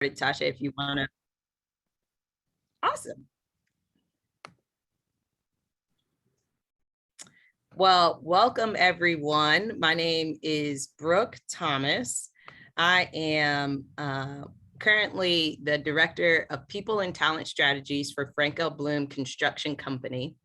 Tasha, if you want to. Awesome. Well, welcome everyone. My name is Brooke Thomas. I am currently the Director of People and Talent Strategies for Frank L. Bloom Construction Company.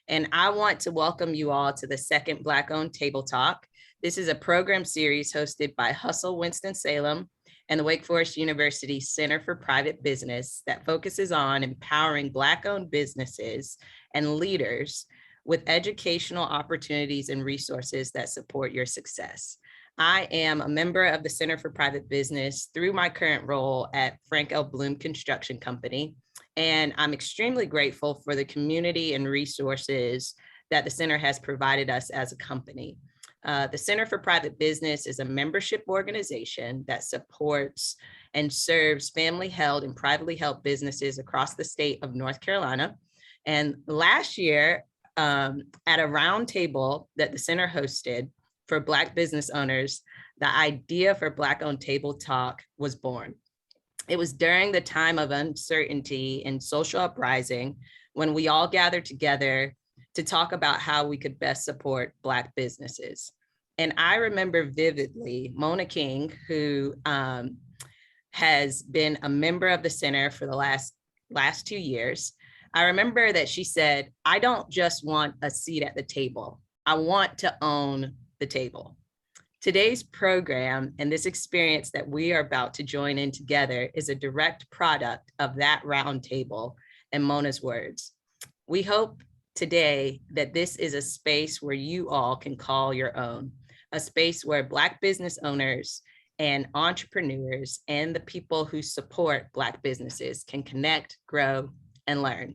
And I want to welcome you all to the second Black-owned Table Talk. This is a program series hosted by Hustle Winston-Salem and the Wake Forest University Center for Private Business that focuses on empowering Black-owned businesses and leaders with educational opportunities and resources that support your success. I am a member of the Center for Private Business through my current role at Frank L. Bloom Construction Company, and I'm extremely grateful for the community and resources that the center has provided us as a company. The Center for Private Business is a membership organization that supports and serves family-held and privately held businesses across the state of North Carolina. And last year, at a roundtable that the center hosted for Black business owners, the idea for Black-owned Table Talk was born. It was during the time of uncertainty and social uprising when we all gathered together to talk about how we could best support Black businesses. And I remember vividly Mona King, who has been a member of the center for the last 2 years. I remember that she said, I don't just want a seat at the table. I want to own the table. Today's program and this experience that we are about to join in together is a direct product of that roundtable and Mona's words. We hope today that this is a space where you all can call your own, a space where Black business owners and entrepreneurs and the people who support Black businesses can connect, grow, and learn.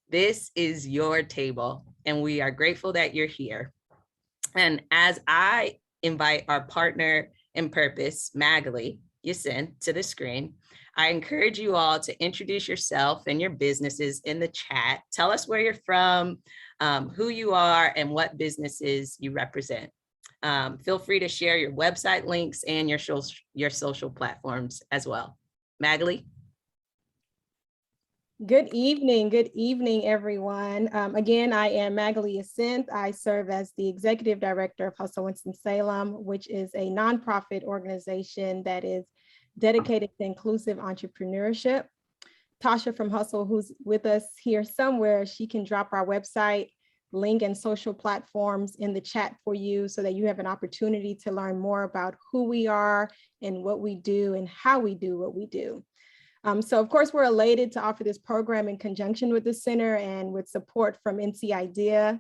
This is your table, and we are grateful that you're here. And as I invite our partner in purpose, Magali Yasin, to the screen, I encourage you all to introduce yourself and your businesses in the chat. Tell us where you're from, who you are, and what businesses you represent. Feel free to share your website links and your social platforms as well. Magali? Good evening, everyone. Again, I am Magali Yasin. I serve as the Executive Director of Hustle Winston-Salem, which is a nonprofit organization that is dedicated to inclusive entrepreneurship. Tasha from Hustle, who's with us here somewhere, she can drop our website link and social platforms in the chat for you so that you have an opportunity to learn more about who we are and what we do and how we do what we do. So of course, we're elated to offer this program in conjunction with the center and with support from NC IDEA.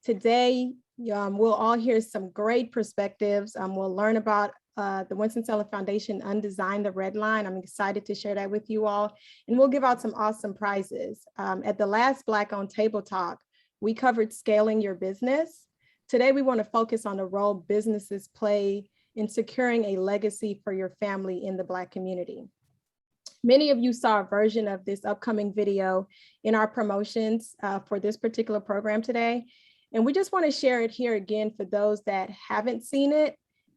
Today, we'll all hear some great perspectives. We'll learn about the Winston-Salem Foundation Undesign the Red Line. I'm excited to share that with you all. And we'll give out some awesome prizes. At the last Black-owned Table Talk, we covered scaling your business. Today, we want to focus on the role businesses play in securing a legacy for your family in the Black community. Many of you saw a version of this upcoming video in our promotions for this particular program today. And we just want to share it here again for those that haven't seen it.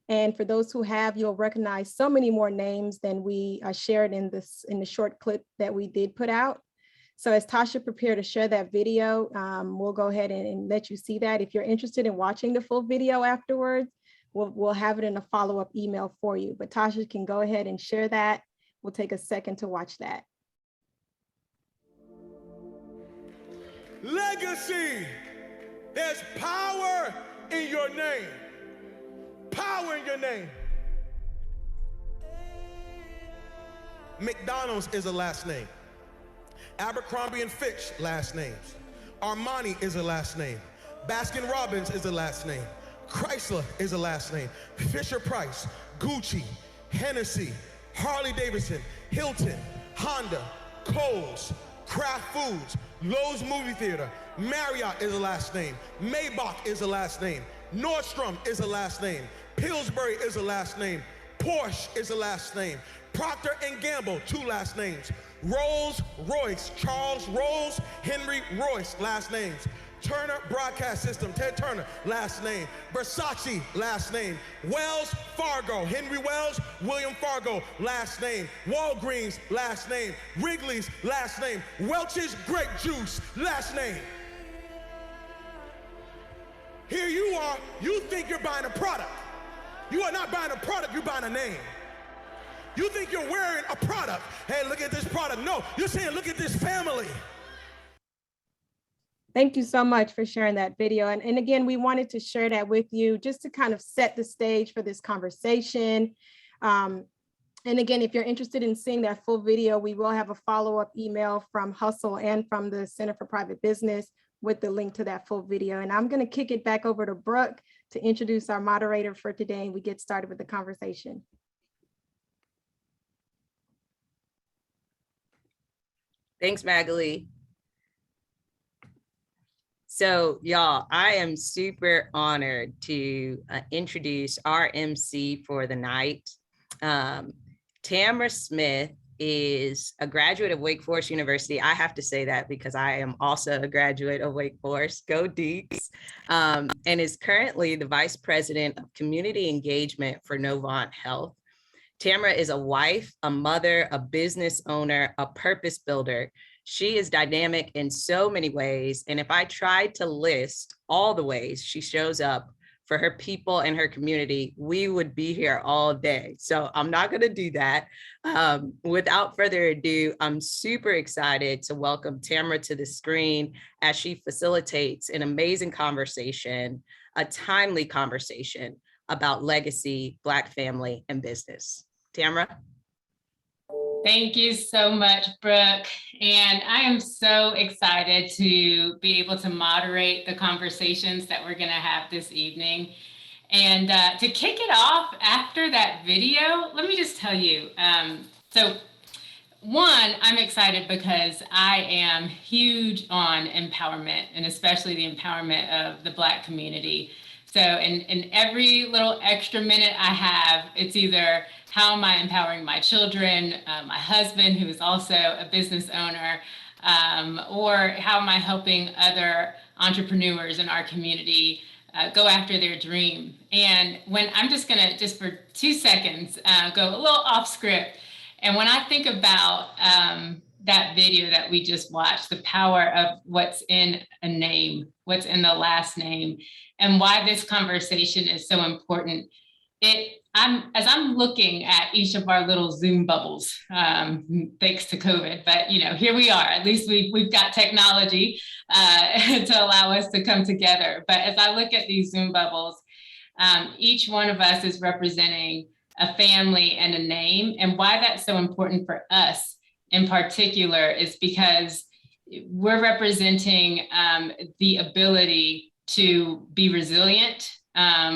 And for those who have, you'll recognize so many more names than we shared in the short clip that we did put out. So as Tasha prepared to share that video, we'll go ahead and let you see that. If you're interested in watching the full video afterwards, we'll have it in a follow-up email for you. But Tasha can go ahead and share that. We'll take a second to watch that. Legacy. There's power in your name. Power in your name. McDonald's is a last name. Abercrombie and Fitch, last names. Armani is a last name. Baskin Robbins is a last name. Chrysler is a last name. Fisher Price, Gucci, Hennessy, Harley Davidson, Hilton, Honda, Kohl's, Kraft Foods, Lowe's Movie Theater, Marriott is a last name, Maybach is a last name, Nordstrom is a last name, Pillsbury is a last name, Porsche is a last name, Procter & Gamble, 2 last names, Rolls Royce, Charles Rolls, Henry Royce, last names, Turner Broadcast System, Ted Turner, last name. Versace, last name. Wells Fargo, Henry Wells, William Fargo, last name. Walgreens, last name. Wrigley's, last name. Welch's Grape Juice, last name. Here you are, you think you're buying a product. You are not buying a product, you're buying a name. You think you're wearing a product. Hey, look at this product. No, you're saying, look at this family. Thank you so much for sharing that video. And again, we wanted to share that with you just to kind of set the stage for this conversation. And again, if you're interested in seeing that full video, we will have a follow-up email from Hustle and from the Center for Private Business with the link to that full video. And I'm going to kick it back over to Brooke to introduce our moderator for today, and we get started with the conversation. Thanks, Magali. So y'all, I am super honored to introduce our MC for the night. Tamara Smith is a graduate of Wake Forest University. I have to say that because I am also a graduate of Wake Forest, go Deeks, and is currently the Vice President of Community Engagement for Novant Health. Tamara is a wife, a mother, a business owner, a purpose builder. She is dynamic in so many ways. And if I tried to list all the ways she shows up for her people and her community, we would be here all day. So I'm not going to do that. Without further ado, I'm super excited to welcome Tamara to the screen as she facilitates an amazing conversation, a timely conversation about legacy, Black family, and business. Tamara? Thank you so much, Brooke. And I am so excited to be able to moderate the conversations that we're going to have this evening. And to kick it off after that video, let me just tell you. So one, I'm excited because I am huge on empowerment, and especially the empowerment of the Black community. So in every little extra minute I have, it's either how am I empowering my children, my husband, who is also a business owner, or how am I helping other entrepreneurs in our community go after their dream. And when I'm just gonna, just for 2 seconds, go a little off script. And when I think about that video that we just watched, the power of what's in a name, what's in the last name, and why this conversation is so important. As I'm looking at each of our little Zoom bubbles, thanks to COVID, but here we are. At least we've got technology to allow us to come together. But as I look at these Zoom bubbles, each one of us is representing a family and a name. And why that's so important for us in particular is because we're representing the ability to be resilient,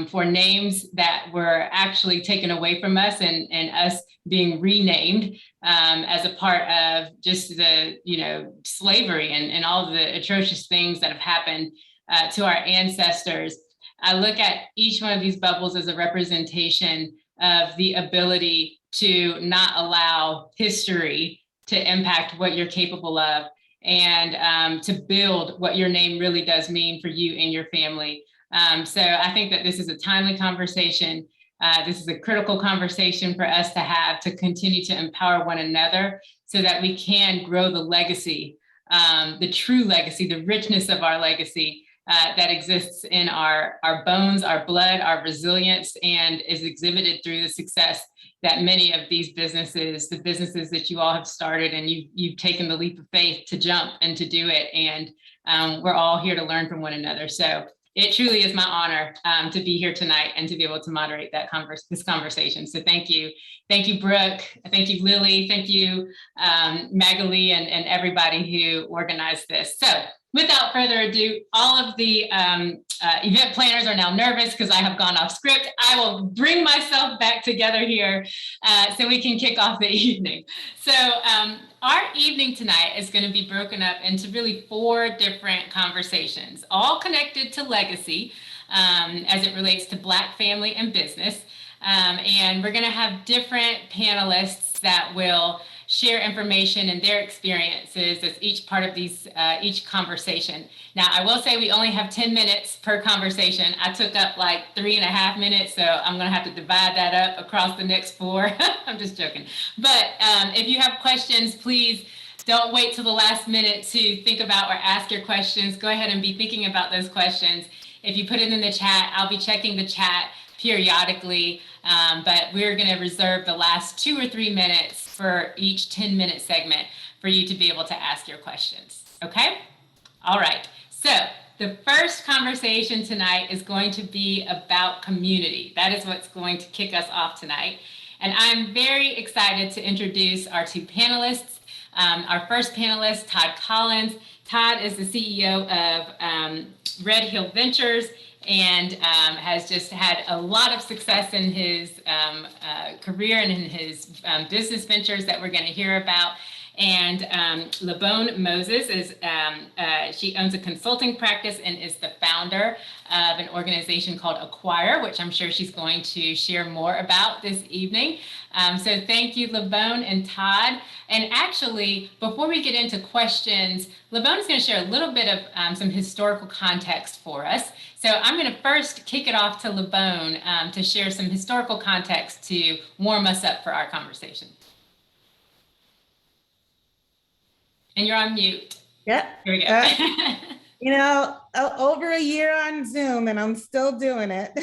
for names that were actually taken away from us and us being renamed as a part of just the, slavery and all the atrocious things that have happened to our ancestors. I look at each one of these bubbles as a representation of the ability to not allow history to impact what you're capable of, and to build what your name really does mean for you and your family. So I think that this is a timely conversation. This is a critical conversation for us to have to continue to empower one another so that we can grow the legacy, the true legacy, the richness of our legacy that exists in our bones, our blood, our resilience, and is exhibited through the success that many of these businesses, the businesses that you all have started, and you've taken the leap of faith to jump and to do it. And we're all here to learn from one another. So it truly is my honor to be here tonight and to be able to moderate this conversation. So thank you. Thank you, Brooke. Thank you, Lily. Thank you, Magali, and everybody who organized this. So without further ado, all of the event planners are now nervous because I have gone off script. I will bring myself back together here so we can kick off the evening. So our evening tonight is going to be broken up into really 4 different conversations, all connected to legacy as it relates to Black family and business. And we're going to have different panelists that will share information and their experiences as each part of each conversation. Now, I will say we only have 10 minutes per conversation. I took up like 3.5 minutes, so I'm going to have to divide that up across the next 4. I'm just joking. But if you have questions, please don't wait till the last minute to think about or ask your questions. Go ahead and be thinking about those questions. If you put it in the chat, I'll be checking the chat periodically, but we're going to reserve the last 2 or 3 minutes for each 10-minute segment for you to be able to ask your questions. Okay? All right. So the first conversation tonight is going to be about community. That is what's going to kick us off tonight. And I'm very excited to introduce our 2 panelists. Our first panelist, Todd Collins. Todd is the CEO of Red Hill Ventures and has just had a lot of success in his career and in his business ventures that we're going to hear about. And LeBone Moses is, she owns a consulting practice and is the founder of an organization called Acquire, which I'm sure she's going to share more about this evening. So thank you, LeBone and Todd. And actually, before we get into questions, LeBone is going to share a little bit of some historical context for us. So I'm going to first kick it off to LeBone to share some historical context to warm us up for our conversation. And you're on mute. Yep. Here we go. You know, over a year on Zoom and I'm still doing it.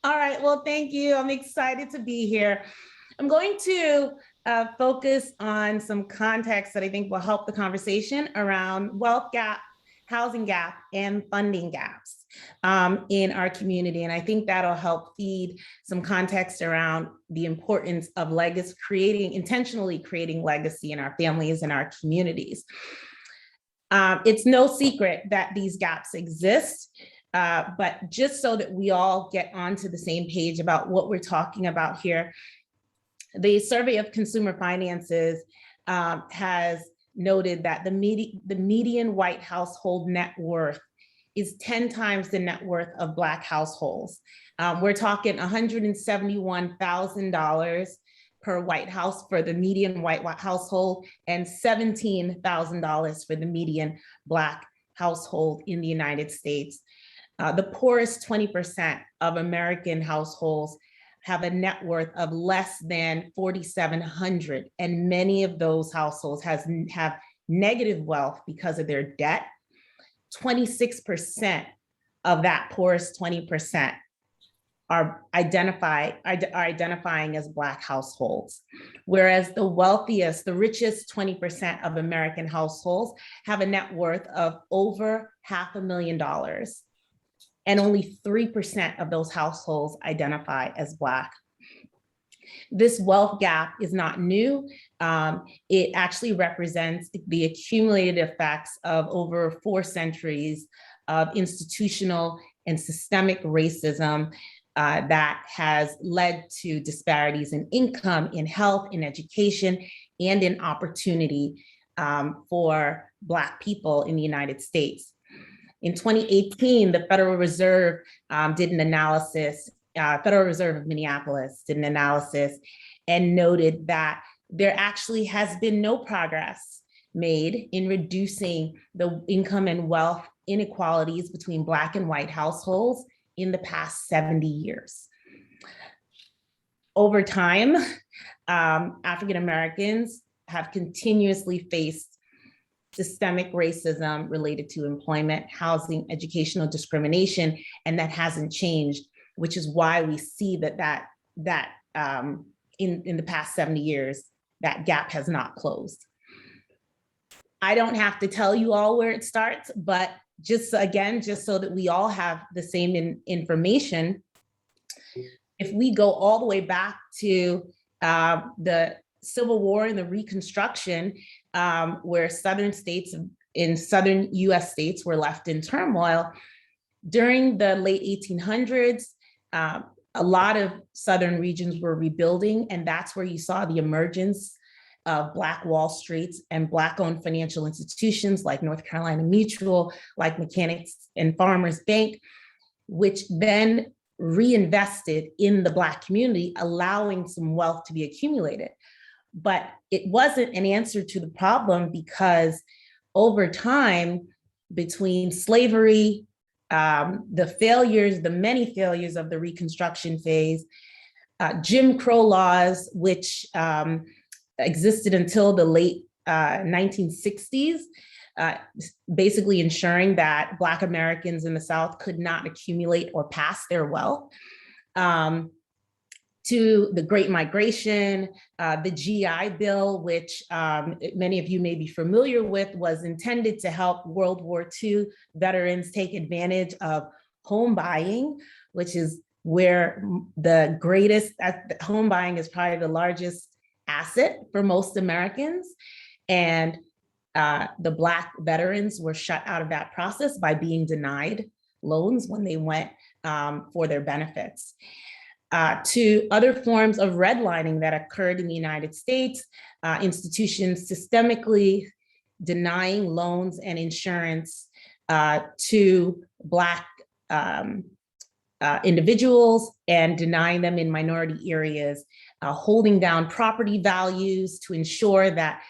All right, well, thank you. I'm excited to be here. I'm going to focus on some context that I think will help the conversation around wealth gap, housing gap, and funding gaps in our community. And I think that'll help feed some context around the importance of intentionally creating legacy in our families and our communities. It's no secret that these gaps exist, but just so that we all get onto the same page about what we're talking about here, the Survey of Consumer Finances has noted that the median white household net worth is 10 times the net worth of Black households. We're talking $171,000 per white house for the median white household and $17,000 for the median Black household in the United States. The poorest 20% of American households have a net worth of less than $4,700, and many of those households have negative wealth because of their debt. 26% of that poorest 20% are identifying as Black households, whereas the wealthiest, the richest 20% of American households have a net worth of over $500,000. And only 3% of those households identify as Black. This wealth gap is not new. It actually represents the accumulated effects of over 4 centuries of institutional and systemic racism that has led to disparities in income, in health, in education, and in opportunity for Black people in the United States. In 2018, the Federal Reserve did an analysis, Federal Reserve of Minneapolis did an analysis and noted that there actually has been no progress made in reducing the income and wealth inequalities between Black and white households in the past 70 years. Over time, African Americans have continuously faced systemic racism related to employment, housing, educational discrimination, and that hasn't changed, which is why we see that in the past 70 years, that gap has not closed. I don't have to tell you all where it starts, but just so that we all have the same information, if we go all the way back to the Civil War and the Reconstruction, where southern US states were left in turmoil, during the late 1800s, a lot of southern regions were rebuilding, and that's where you saw the emergence of Black Wall Streets and Black-owned financial institutions like North Carolina Mutual, like Mechanics and Farmers Bank, which then reinvested in the Black community, allowing some wealth to be accumulated. But it wasn't an answer to the problem, because over time, between slavery, the many failures of the Reconstruction phase, Jim Crow laws, which existed until the late 1960s, basically ensuring that Black Americans in the South could not accumulate or pass their wealth, to the Great Migration, the GI Bill, which many of you may be familiar with, was intended to help World War II veterans take advantage of home buying, which is where the greatest, home buying is probably the largest asset for most Americans. And the Black veterans were shut out of that process by being denied loans when they went for their benefits. To other forms of redlining that occurred in the United States, institutions systemically denying loans and insurance to Black individuals and denying them in minority areas, holding down property values to ensure that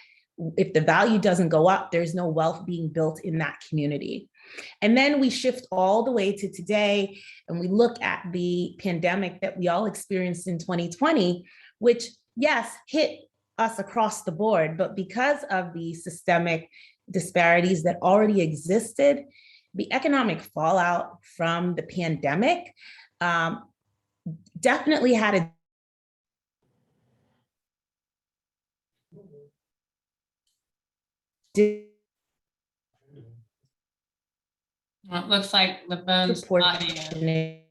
if the value doesn't go up, there's no wealth being built in that community. And then we shift all the way to today, and we look at the pandemic that we all experienced in 2020, which, yes, hit us across the board, but because of the systemic disparities that already existed, the economic fallout from the pandemic definitely had a Well, it looks like LeBone's audio may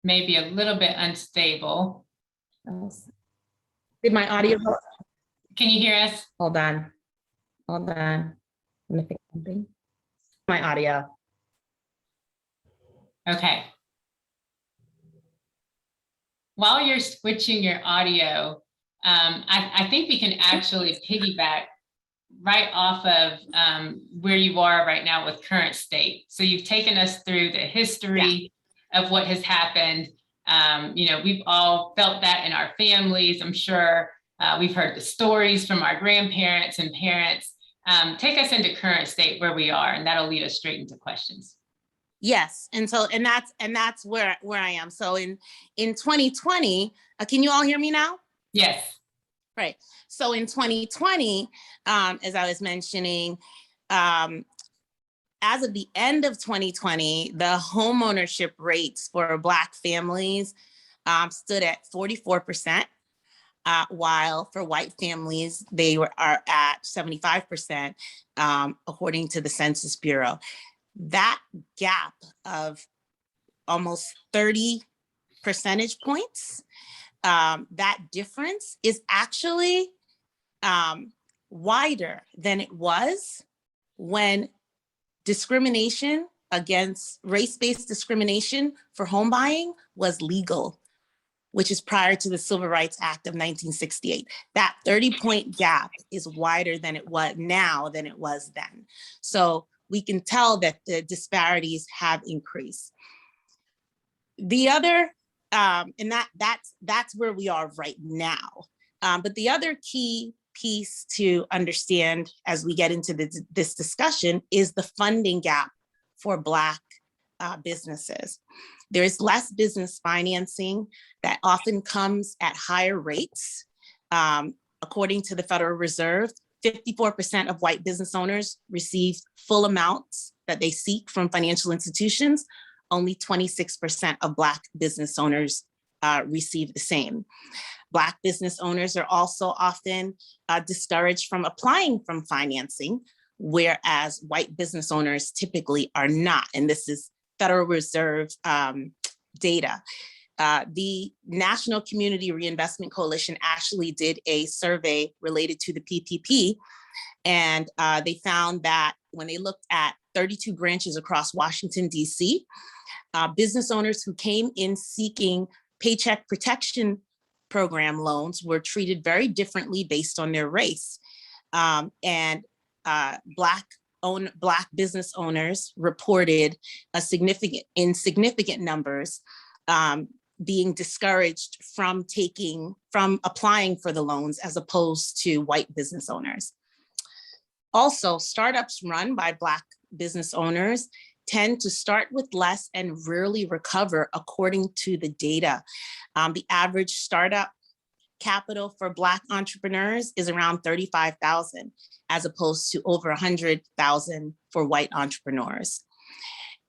be a little bit unstable. Did my audio go? Can you hear us? Hold on. Hold on. Let me fix something. My audio. Okay. While you're switching your audio, I think we can actually piggyback right off of where you are right now with current state. So you've taken us through the history of what has happened. You know, we've all felt that in our families. I'm sure we've heard the stories from our grandparents and parents. Take us into current state where we are, and that'll lead us straight into questions. Yes, and that's where I am. So in 2020, can you all hear me now? Yes. Right. So in 2020, as I was mentioning, as of the end of 2020, the homeownership rates for Black families stood at 44%, while for white families, they are at 75%, according to the Census Bureau. That gap of almost 30 percentage points, that difference is actually wider than it was when discrimination against race-based discrimination for home buying was legal, which is prior to the Civil Rights Act of 1968. That 30-point gap is wider than it was now than it was then. So we can tell that the disparities have increased. The other, and that's where we are right now. But the other key piece to understand as we get into this discussion is the funding gap for Black businesses. There is less business financing that often comes at higher rates. According to the Federal Reserve, 54% of white business owners receive full amounts that they seek from financial institutions. Only 26% of Black business owners receive the same. Black business owners are also often discouraged from applying for financing, whereas white business owners typically are not. And this is Federal Reserve data. The National Community Reinvestment Coalition actually did a survey related to the PPP, and they found that when they looked at 32 branches across Washington, D.C., business owners who came in seeking Paycheck Protection Program loans were treated very differently based on their race. And Black business owners reported in significant numbers being discouraged from applying for the loans as opposed to white business owners. Also, startups run by Black business owners tend to start with less and rarely recover according to the data. The average startup capital for Black entrepreneurs is around $35,000, as opposed to over $100,000 for white entrepreneurs.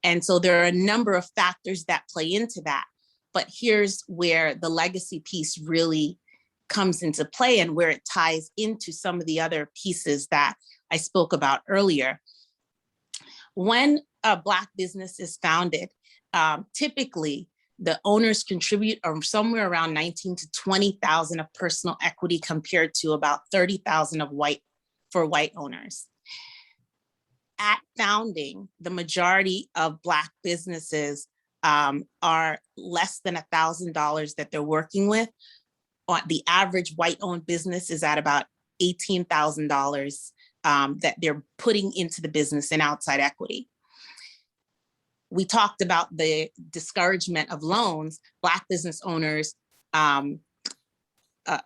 And so there are a number of factors that play into that. But here's where the legacy piece really comes into play and where it ties into some of the other pieces that I spoke about earlier. When a Black business is founded, typically the owners contribute somewhere around 19 to 20,000 of personal equity compared to about 30,000 for white owners. At founding, the majority of Black businesses are less than $1,000 that they're working with. The average white-owned business is at about $18,000 that they're putting into the business in outside equity. We talked about the discouragement of loans. Black business owners,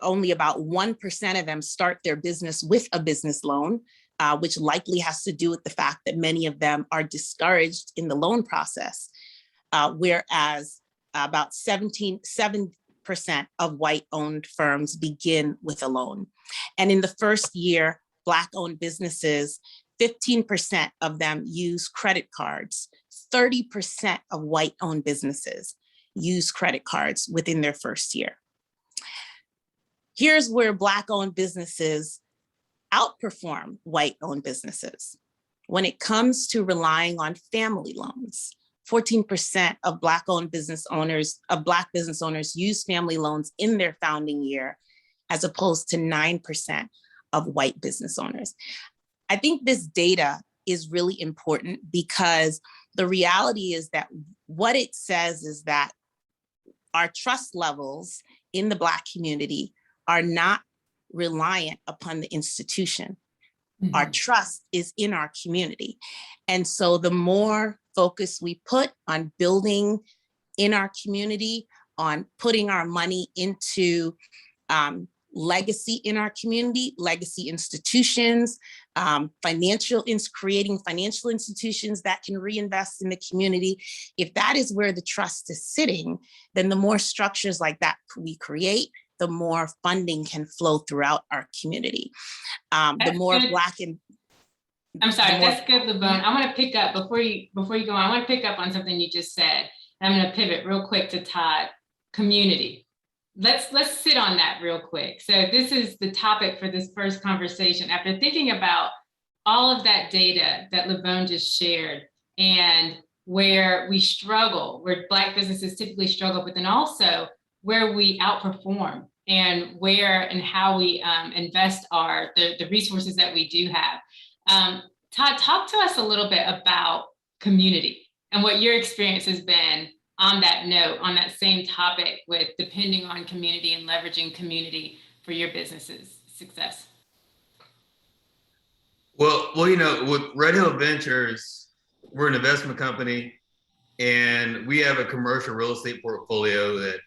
only about 1% of them start their business with a business loan, which likely has to do with the fact that many of them are discouraged in the loan process, whereas about 7% of white-owned firms begin with a loan. And in the first year, Black-owned businesses, 15% of them use credit cards. 30% of white-owned businesses use credit cards within their first year. Here's where Black-owned businesses outperform white-owned businesses. When it comes to relying on family loans, 14% of Black business owners use family loans in their founding year, as opposed to 9% of white business owners. I think this data is really important because the reality is that what it says is that our trust levels in the Black community are not reliant upon the institution. Mm-hmm. Our trust is in our community. And so the more focus we put on building in our community, on putting our money into legacy in our community, legacy institutions, creating financial institutions that can reinvest in the community. If that is where the trust is sitting, then the more structures like that we create, the more funding can flow throughout our community. The more good. Black and I'm sorry, that's good, LaVone. I want to pick up before you go on. I want to pick up on something you just said. And I'm going to pivot real quick to Todd. Community. Let's sit on that real quick. So this is the topic for this first conversation. After thinking about all of that data that LaVone just shared and where we struggle, where Black businesses typically struggle, but then also where we outperform and where and how we invest the resources that we do have. Todd, talk to us a little bit about community and what your experience has been on that note, on that same topic with depending on community and leveraging community for your business's success. Well, with Red Hill Ventures, we're an investment company and we have a commercial real estate portfolio that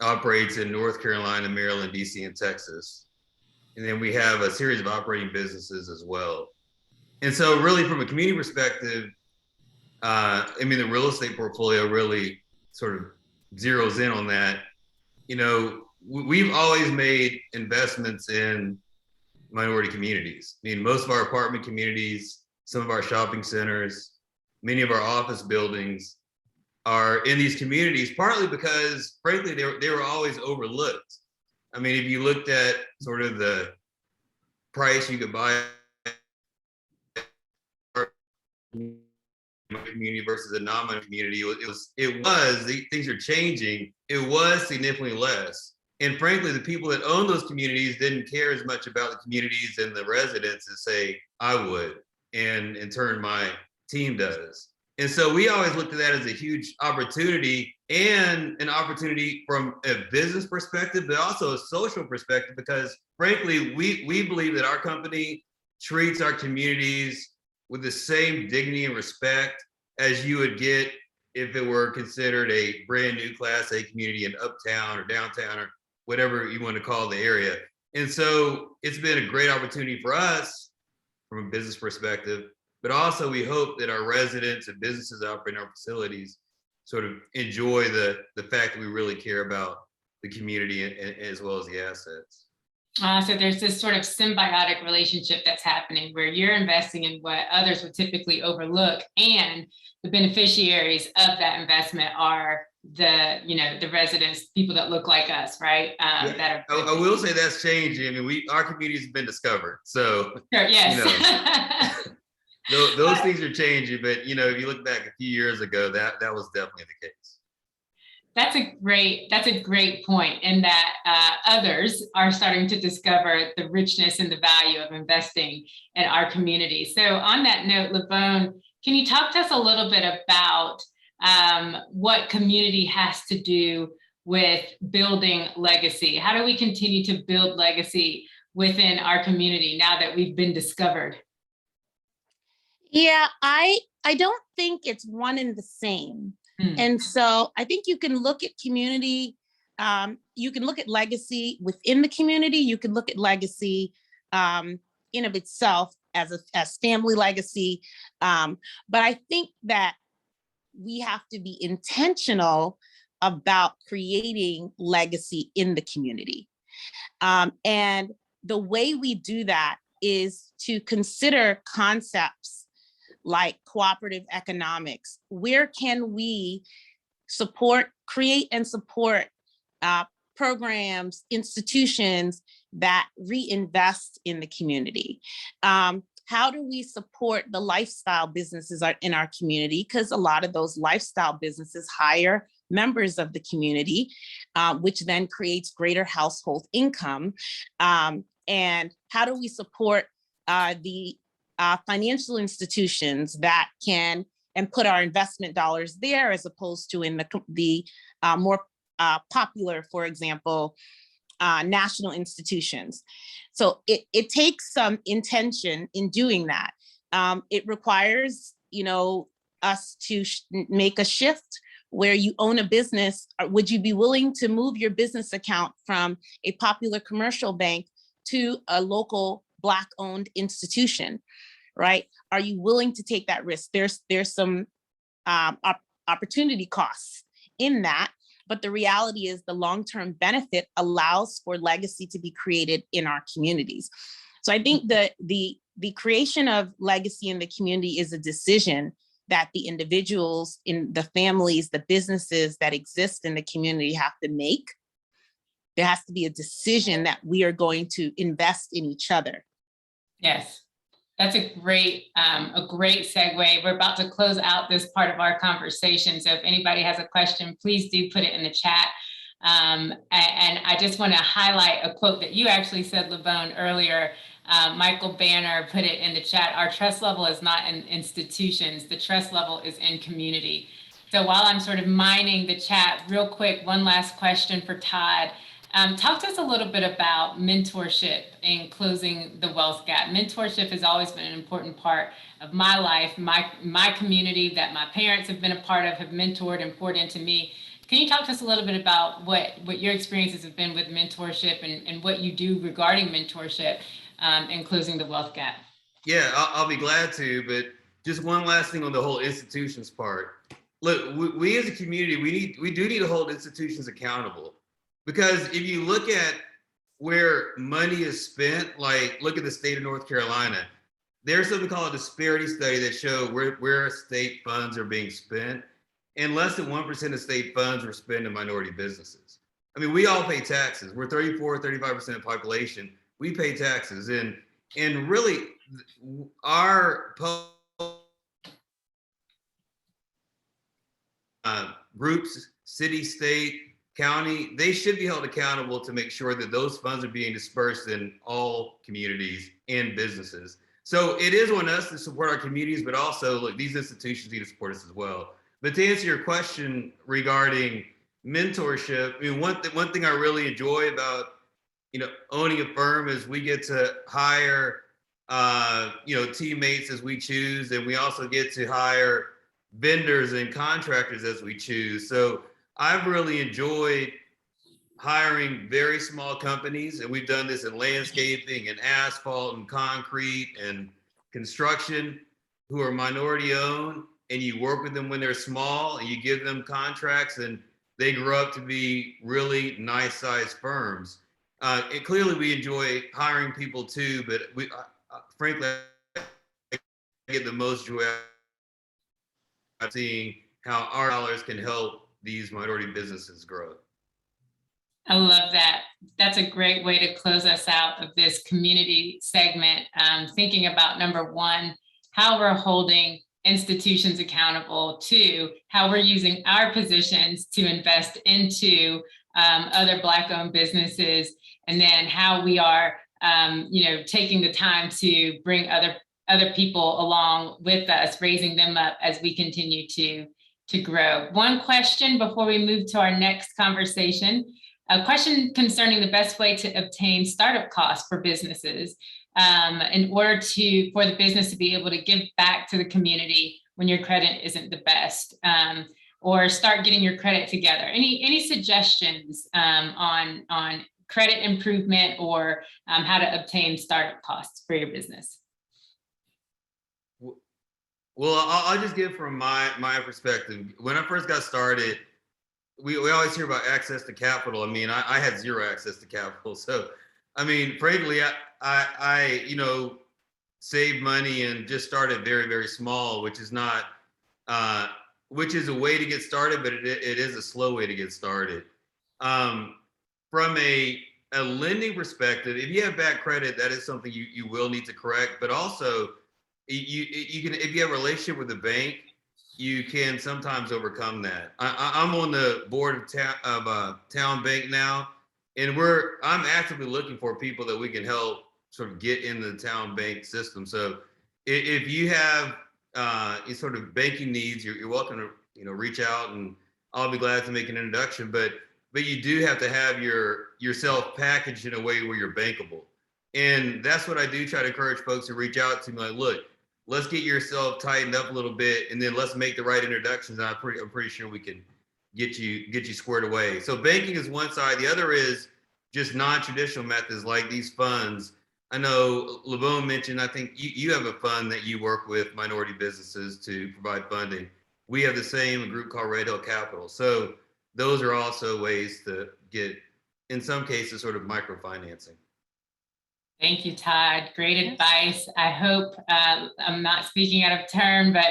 operates in North Carolina, Maryland, DC, and Texas. And then we have a series of operating businesses as well. And so really from a community perspective, the real estate portfolio really sort of zeroes in on that. We've always made investments in minority communities. Most of our apartment communities, some of our shopping centers, many of our office buildings are in these communities, partly because, frankly, they were always overlooked. If you looked at sort of the price you could buy community versus a non-minority community, things are changing. It was significantly less. And frankly, the people that own those communities didn't care as much about the communities and the residents as, say, I would, and in turn, my team does. And so we always looked at that as a huge opportunity, and an opportunity from a business perspective, but also a social perspective, because frankly, we believe that our company treats our communities with the same dignity and respect as you would get if it were considered a brand new Class A community in uptown or downtown or whatever you want to call the area. And so it's been a great opportunity for us from a business perspective, but also we hope that our residents and businesses operating our facilities sort of enjoy the fact that we really care about the community as well as the assets. So there's this sort of symbiotic relationship that's happening where you're investing in what others would typically overlook, and the beneficiaries of that investment are the residents, people that look like us, right? I will say that's changing. I mean, our community has been discovered, so sure, yes. Those things are changing. But if you look back a few years ago, that was definitely the case. That's a great point, in that others are starting to discover the richness and the value of investing in our community. So on that note, Lavone, can you talk to us a little bit about what community has to do with building legacy? How do we continue to build legacy within our community now that we've been discovered? Yeah, I don't think it's one and the same. And so I think you can look at community, you can look at legacy within the community, you can look at legacy in of itself as family legacy. But I think that we have to be intentional about creating legacy in the community. And the way we do that is to consider concepts like cooperative economics. Where can we create and support programs, institutions that reinvest in the community? How do we support the lifestyle businesses in our community? Because a lot of those lifestyle businesses hire members of the community, which then creates greater household income. And how do we support the financial institutions that can and put our investment dollars there, as opposed to in the more popular, for example, national institutions. So it takes some intention in doing that. It requires, us to make a shift where you own a business. Would you be willing to move your business account from a popular commercial bank to a local Black-owned institution, right? Are you willing to take that risk? There's some opportunity costs in that, but the reality is the long-term benefit allows for legacy to be created in our communities. So I think that the creation of legacy in the community is a decision that the individuals, in the families, the businesses that exist in the community have to make. There has to be a decision that we are going to invest in each other. Yes, that's a great segue. We're about to close out this part of our conversation. So if anybody has a question, please do put it in the chat. And I just want to highlight a quote that you actually said, Lavone, earlier. Michael Banner put it in the chat. Our trust level is not in institutions. The trust level is in community. So while I'm sort of mining the chat, real quick, one last question for Todd. Talk to us a little bit about mentorship in closing the wealth gap. Mentorship has always been an important part of my life, my community that my parents have been a part of, have mentored and poured into me. Can you talk to us a little bit about what your experiences have been with mentorship and what you do regarding mentorship in closing the wealth gap? Yeah, I'll be glad to, but just one last thing on the whole institutions part. Look, we as a community, we do need to hold institutions accountable. Because if you look at where money is spent, like look at the state of North Carolina, there's something called a disparity study that showed where state funds are being spent, and less than 1% of state funds were spent in minority businesses. I mean, we all pay taxes. We're 35% of the population. We pay taxes, and really our groups, city, state, county, they should be held accountable to make sure that those funds are being dispersed in all communities and businesses. So it is on us to support our communities, but also look, these institutions need to support us as well. But to answer your question regarding mentorship, I mean, one thing I really enjoy about owning a firm is we get to hire teammates as we choose, and we also get to hire vendors and contractors as we choose. So I've really enjoyed hiring very small companies, and we've done this in landscaping and asphalt and concrete and construction, who are minority owned, and you work with them when they're small and you give them contracts, and they grow up to be really nice sized firms. And clearly we enjoy hiring people too, but we frankly I get the most joy out of seeing how our dollars can help these minority businesses grow. I love that. That's a great way to close us out of this community segment. Thinking about number one, how we're holding institutions accountable, to how we're using our positions to invest into other Black-owned businesses, and then how we are, taking the time to bring other people along with us, raising them up as we continue to grow. One question before we move to our next conversation. A question concerning the best way to obtain startup costs for businesses in order for the business to be able to give back to the community when your credit isn't the best, or start getting your credit together. Any suggestions on credit improvement or how to obtain startup costs for your business? Well, I'll just give from my perspective. When I first got started, we always hear about access to capital. I mean, I had zero access to capital. So, I mean, frankly, I saved money and just started very, very small, which is not, which is a way to get started, but it is a slow way to get started. From a lending perspective, if you have bad credit, that is something you will need to correct. But also, you can, if you have a relationship with the bank, you can sometimes overcome that. I'm on the board of Town Bank now, and I'm actively looking for people that we can help sort of get into the Town Bank system. So if you have sort of banking needs, you're welcome to reach out, and I'll be glad to make an introduction. But you do have to have yourself packaged in a way where you're bankable, and that's what I do try to encourage folks to reach out to me. Like, look, let's get yourself tightened up a little bit, and then let's make the right introductions. And I'm pretty sure we can get you squared away. So banking is one side. The other is just non-traditional methods like these funds. I know LeBone mentioned, I think you have a fund that you work with minority businesses to provide funding. We have the same, a group called Red Hill Capital. So those are also ways to get, in some cases, sort of microfinancing. Thank you, Todd. Great advice. I hope I'm not speaking out of turn, but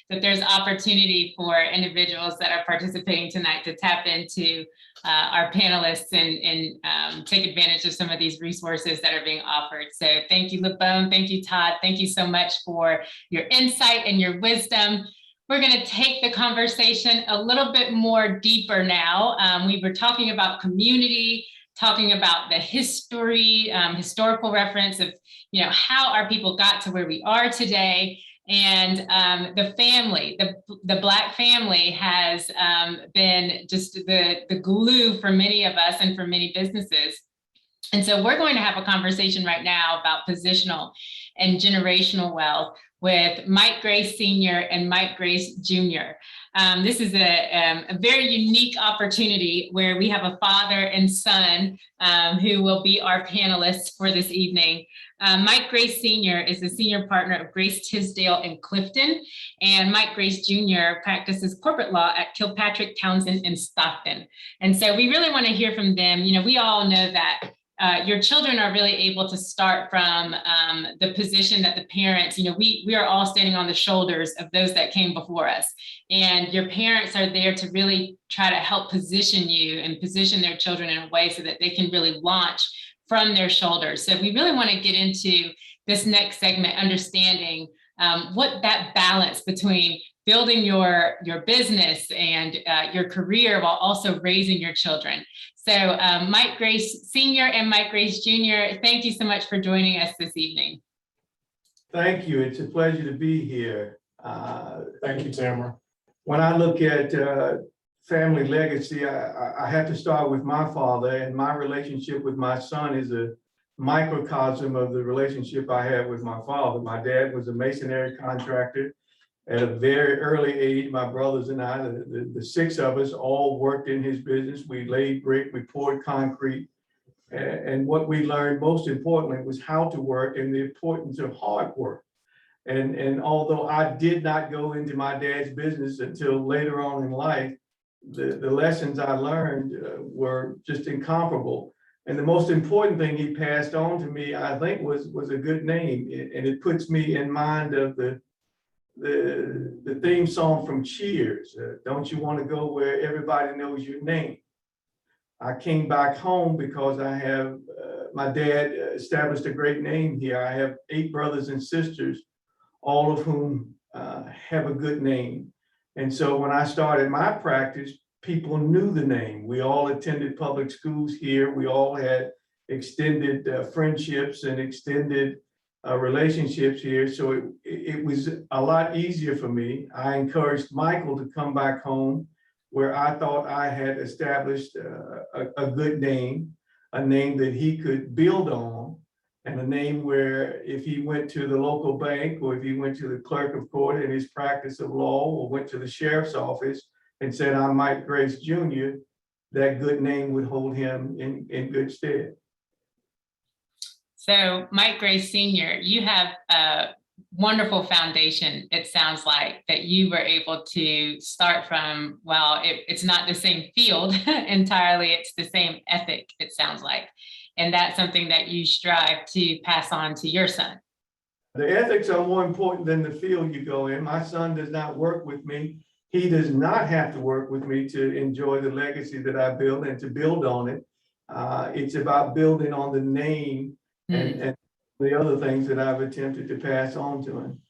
that there's opportunity for individuals that are participating tonight to tap into our panelists and take advantage of some of these resources that are being offered. So thank you, LeBone. Thank you, Todd. Thank you so much for your insight and your wisdom. We're going to take the conversation a little bit more deeper now. We were talking about community, talking about the history, historical reference of, how our people got to where we are today. And the family, the Black family has been just the glue for many of us and for many businesses. And so we're going to have a conversation right now about positional and generational wealth with Mike Grace Sr. and Mike Grace Jr. This is a very unique opportunity where we have a father and son who will be our panelists for this evening. Mike Grace Sr. is the senior partner of Grace Tisdale in Clifton, and Mike Grace Jr. practices corporate law at Kilpatrick, Townsend, and Stockton. And so we really want to hear from them. We all know that your children are really able to start from the position that the parents, we are all standing on the shoulders of those that came before us. And your parents are there to really try to help position you and position their children in a way so that they can really launch from their shoulders. So we really want to get into this next segment, understanding what that balance between building your business and your career while also raising your children. So Mike Grace Sr. and Mike Grace Jr., thank you so much for joining us this evening. Thank you. It's a pleasure to be here. Thank you, Tamara. When I look at family legacy, I have to start with my father, and my relationship with my son is a microcosm of the relationship I had with my father. My dad was a masonry contractor At a very early age, my brothers and I, the six of us, all worked in his business. We laid brick, we poured concrete. And what we learned most importantly was how to work and the importance of hard work. And although I did not go into my dad's business until later on in life, the lessons I learned were just incomparable. And the most important thing he passed on to me, I think, was a good name. And it puts me in mind of the theme song from Cheers. Don't you want to go where everybody knows your name? I came back home because I have, my dad established a great name here. I have 8 brothers and sisters, all of whom have a good name. And so when I started my practice, people knew the name. We all attended public schools here. We all had extended friendships and extended relationships here. So it was a lot easier for me. I encouraged Michael to come back home where I thought I had established a good name, a name that he could build on, and a name where if he went to the local bank or if he went to the clerk of court in his practice of law or went to the sheriff's office and said, I'm Mike Grace Jr., that good name would hold him in good stead. So Mike Grace Sr., you have a wonderful foundation, it sounds like, that you were able to start from. Well, it's not the same field entirely, it's the same ethic, it sounds like. And that's something that you strive to pass on to your son. The ethics are more important than the field you go in. My son does not work with me. He does not have to work with me to enjoy the legacy that I built and to build on it. It's about building on the name and the other things that I've attempted to pass on to him.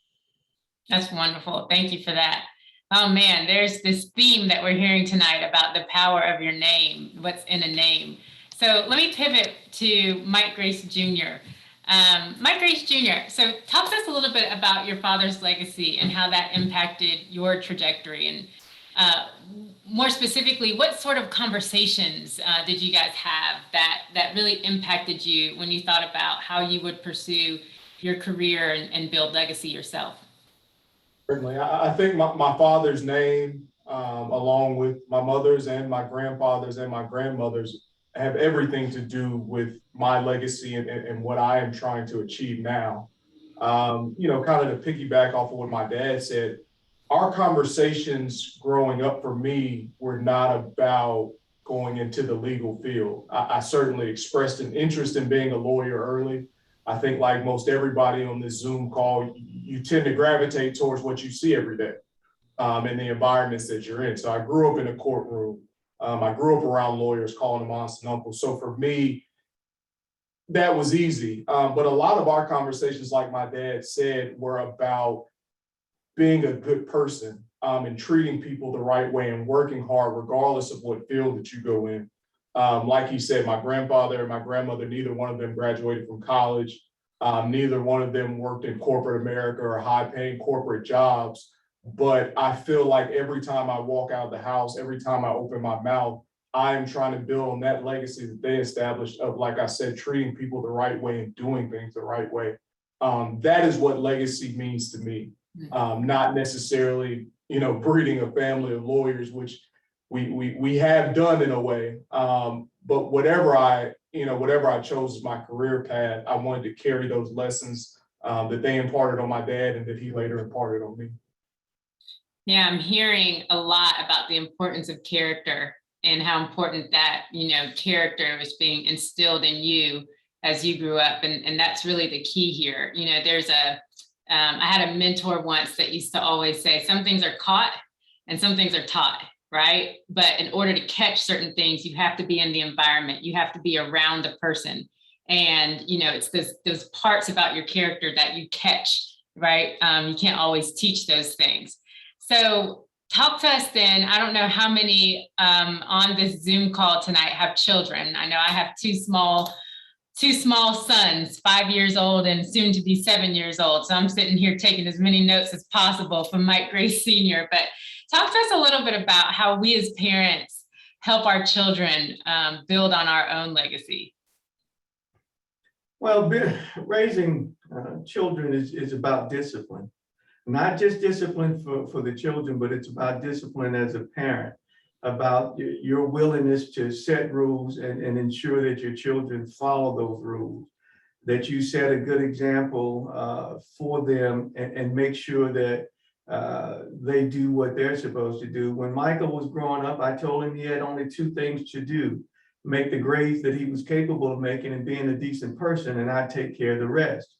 That's wonderful. Thank you for that. Oh man, there's this theme that we're hearing tonight about the power of your name, what's in a name. So let me pivot to Mike Grace Jr. Mike Grace Jr., so talk to us a little bit about your father's legacy and how that impacted your trajectory. And more specifically, what sort of conversations did you guys have that really impacted you when you thought about how you would pursue your career and build legacy yourself? Certainly. I think my father's name, along with my mother's and my grandfather's and my grandmother's, have everything to do with my legacy and what I am trying to achieve now. Kind of to piggyback off of what my dad said, our conversations growing up for me were not about going into the legal field. I certainly expressed an interest in being a lawyer early. I think like most everybody on this Zoom call, you tend to gravitate towards what you see every day in the environments that you're in. So I grew up in a courtroom. I grew up around lawyers, calling them aunts and uncles. So for me, that was easy. But a lot of our conversations, like my dad said, were about being a good person and treating people the right way and working hard, regardless of what field that you go in. Like he said, my grandfather and my grandmother, neither one of them graduated from college. Neither one of them worked in corporate America or high-paying corporate jobs. But I feel like every time I walk out of the house, every time I open my mouth, I am trying to build on that legacy that they established of, like I said, treating people the right way and doing things the right way. That is what legacy means to me. Not necessarily, breeding a family of lawyers, which we have done in a way. But whatever I chose as my career path, I wanted to carry those lessons that they imparted on my dad and that he later imparted on me. Yeah, I'm hearing a lot about the importance of character and how important that, character was being instilled in you as you grew up. And that's really the key here. There's I had a mentor once that used to always say, some things are caught and some things are taught, right? But in order to catch certain things, you have to be in the environment. You have to be around the person. And, it's those parts about your character that you catch, right? You can't always teach those things. So talk to us then. I don't know how many on this Zoom call tonight have children. I know I have two small sons, 5 years old and soon to be 7 years old. So I'm sitting here taking as many notes as possible from Mike Grace Sr. But talk to us a little bit about how we as parents help our children build on our own legacy. Well, raising children is about discipline. not just discipline for the children, but it's about discipline as a parent, about your willingness to set rules and ensure that your children follow those rules, that you set a good example for them and make sure that they do what they're supposed to do. When Michael was growing up, I told him he had only two things to do: make the grades that he was capable of making and being a decent person, and I'd take care of the rest.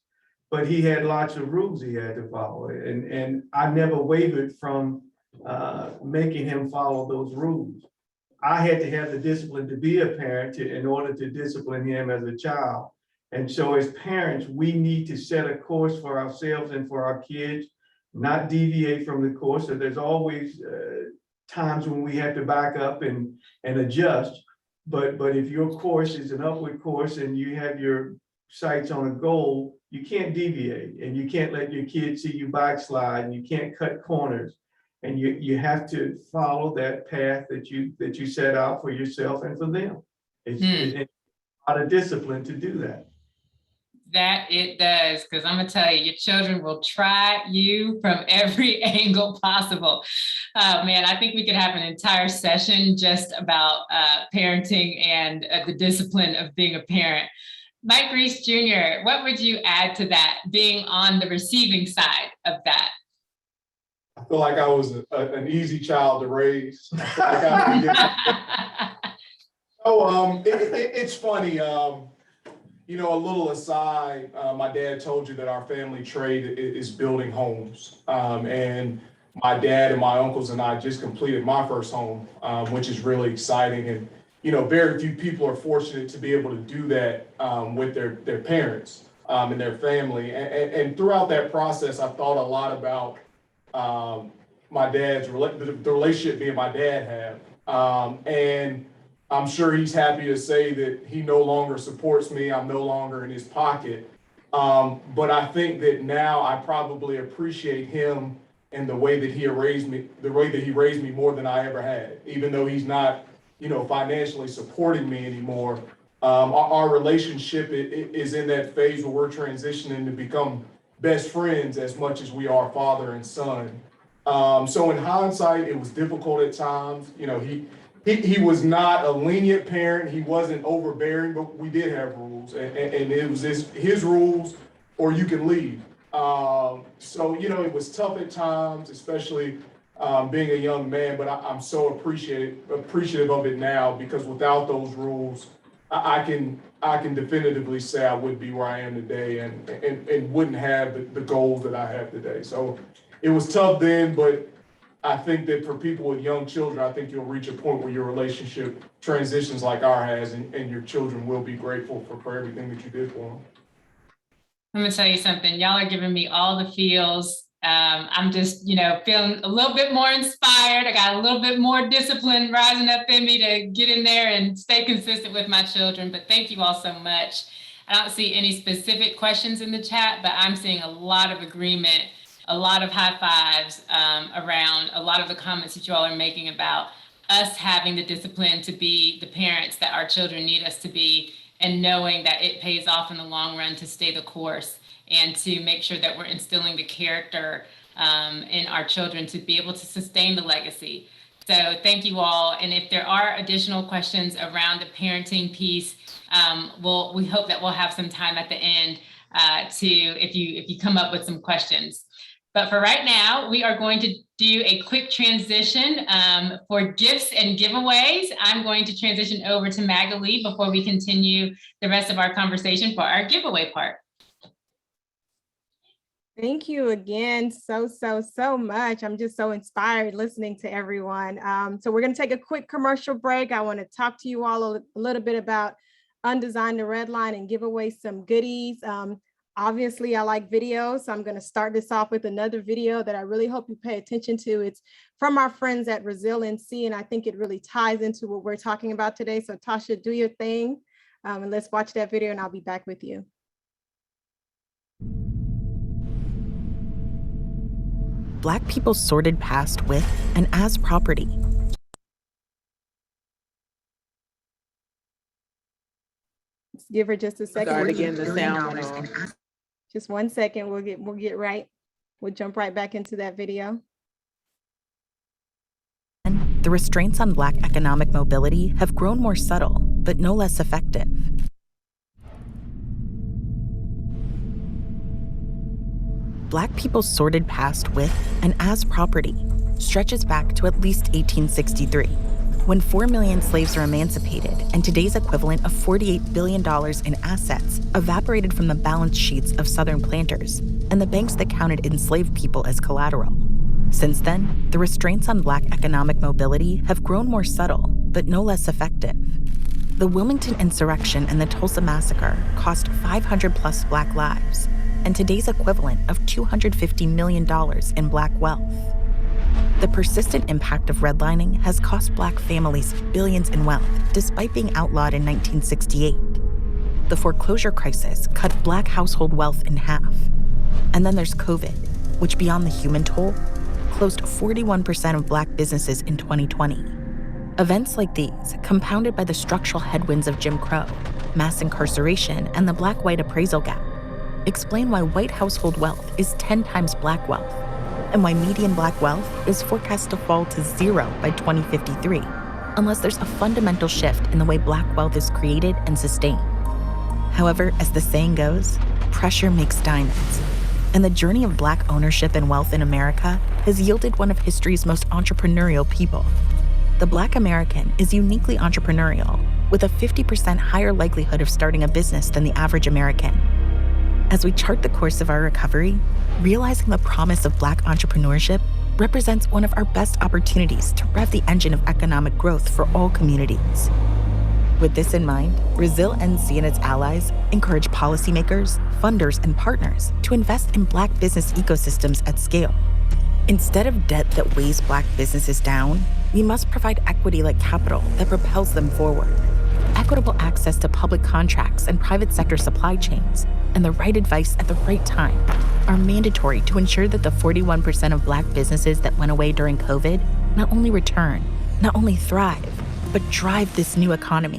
But he had lots of rules he had to follow, and I never wavered from making him follow those rules. I had to have the discipline to be a parent in order to discipline him as a child. And so as parents, we need to set a course for ourselves and for our kids, not deviate from the course. So there's always times when we have to back up and adjust. But if your course is an upward course and you have your sights on a goal, you can't deviate, and you can't let your kids see you backslide, and you can't cut corners. And you have to follow that path that you set out for yourself and for them. It's a lot of discipline to do that. That it does, because I'm gonna tell you, your children will try you from every angle possible. Man, I think we could have an entire session just about parenting and the discipline of being a parent. Mike Reese Jr., what would you add to that, being on the receiving side of that? I feel like I was an easy child to raise. It's funny. You know, a little aside, my dad told you that our family trade is building homes. And my dad and my uncles and I just completed my first home, which is really exciting. And, you know, very few people are fortunate to be able to do that with their parents and their family. And throughout that process, I thought a lot about my dad's the relationship me and my dad have. And I'm sure he's happy to say that he no longer supports me. I'm no longer in his pocket. But I think that now I probably appreciate him and the way that he raised me more than I ever had, even though he's not, you know, financially supporting me anymore. Our relationship is in that phase where we're transitioning to become best friends as much as we are father and son. So in hindsight, it was difficult at times. You know, he was not a lenient parent. He wasn't overbearing, but we did have rules, and it was his rules, or you can leave. So, you know, it was tough at times, especially being a young man, but I'm so appreciative of it now, because without those rules, I can definitively say I would be where I am today and wouldn't have the goals that I have today. So it was tough then, but I think that for people with young children, I think you'll reach a point where your relationship transitions like ours has, and your children will be grateful for everything that you did for them. I'm gonna tell you something. Y'all are giving me all the feels. I'm just, you know, feeling a little bit more inspired. I got a little bit more discipline rising up in me to get in there and stay consistent with my children. But thank you all so much. I don't see any specific questions in the chat, but I'm seeing a lot of agreement, a lot of high fives around a lot of the comments that you all are making about us having the discipline to be the parents that our children need us to be, and knowing that it pays off in the long run to stay the course and to make sure that we're instilling the character in our children to be able to sustain the legacy. So thank you all. And if there are additional questions around the parenting piece, we hope that we'll have some time at the end if you come up with some questions. But for right now, we are going to do a quick transition for gifts and giveaways. I'm going to transition over to Magali before we continue the rest of our conversation for our giveaway part. Thank you again so much. I'm just so inspired listening to everyone. So we're going to take a quick commercial break. I want to talk to you all a little bit about Undesign the Red Line and give away some goodies. Obviously, I like videos, so I'm going to start this off with another video that I really hope you pay attention to. It's from our friends at Resiliency, and I think it really ties into what we're talking about today. So Tasha, do your thing, and let's watch that video, and I'll be back with you. Black people's sordid past with and as property. Let's give her just a second. Start again, the sound went on. Just 1 second, we'll get right. We'll jump right back into that video. The restraints on Black economic mobility have grown more subtle, but no less effective. Black people's sordid past with and as property stretches back to at least 1863, when 4 million slaves were emancipated and today's equivalent of $48 billion in assets evaporated from the balance sheets of Southern planters and the banks that counted enslaved people as collateral. Since then, the restraints on Black economic mobility have grown more subtle, but no less effective. The Wilmington insurrection and the Tulsa massacre cost 500 plus Black lives, and today's equivalent of $250 million in Black wealth. The persistent impact of redlining has cost Black families billions in wealth, despite being outlawed in 1968. The foreclosure crisis cut Black household wealth in half. And then there's COVID, which beyond the human toll, closed 41% of Black businesses in 2020. Events like these, compounded by the structural headwinds of Jim Crow, mass incarceration, and the Black-white appraisal gap, explain why white household wealth is 10 times Black wealth, and why median Black wealth is forecast to fall to 0 by 2053, unless there's a fundamental shift in the way Black wealth is created and sustained. However, as the saying goes, pressure makes diamonds. And the journey of Black ownership and wealth in America has yielded one of history's most entrepreneurial people. The Black American is uniquely entrepreneurial, with a 50% higher likelihood of starting a business than the average American. As we chart the course of our recovery, realizing the promise of Black entrepreneurship represents one of our best opportunities to rev the engine of economic growth for all communities. With this in mind, Resil-NC and its allies encourage policymakers, funders, and partners to invest in Black business ecosystems at scale. Instead of debt that weighs Black businesses down, we must provide equity-like capital that propels them forward. Equitable access to public contracts and private sector supply chains, and the right advice at the right time are mandatory to ensure that the 41% of Black businesses that went away during COVID not only return, not only thrive, but drive this new economy.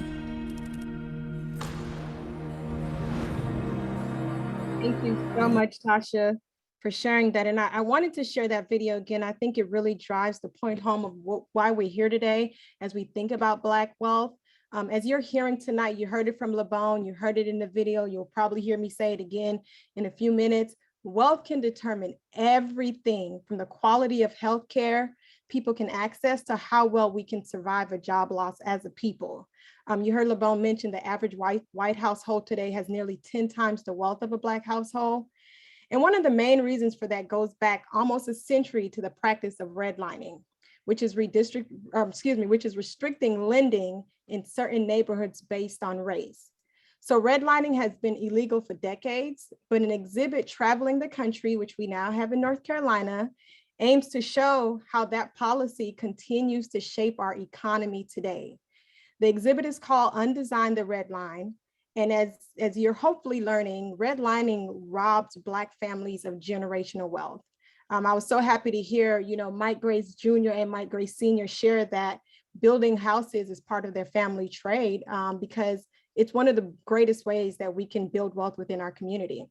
Thank you so much, Tasha, for sharing that. And I wanted to share that video again. I think it really drives the point home of why we're here today as we think about Black wealth. As you're hearing tonight, you heard it from LeBone, you heard it in the video, you'll probably hear me say it again in a few minutes. Wealth can determine everything from the quality of healthcare people can access to how well we can survive a job loss as a people. You heard LeBone mention the average white household today has nearly 10 times the wealth of a Black household. And one of the main reasons for that goes back almost a century to the practice of redlining, which is restricting lending in certain neighborhoods based on race. So redlining has been illegal for decades, but an exhibit traveling the country, which we now have in North Carolina, aims to show how that policy continues to shape our economy today. The exhibit is called Undesign the Red Line. And as you're hopefully learning, redlining robs Black families of generational wealth. I was so happy to hear, Mike Grace Jr. and Mike Grace Sr. share that building houses is part of their family trade because it's one of the greatest ways that we can build wealth within our community.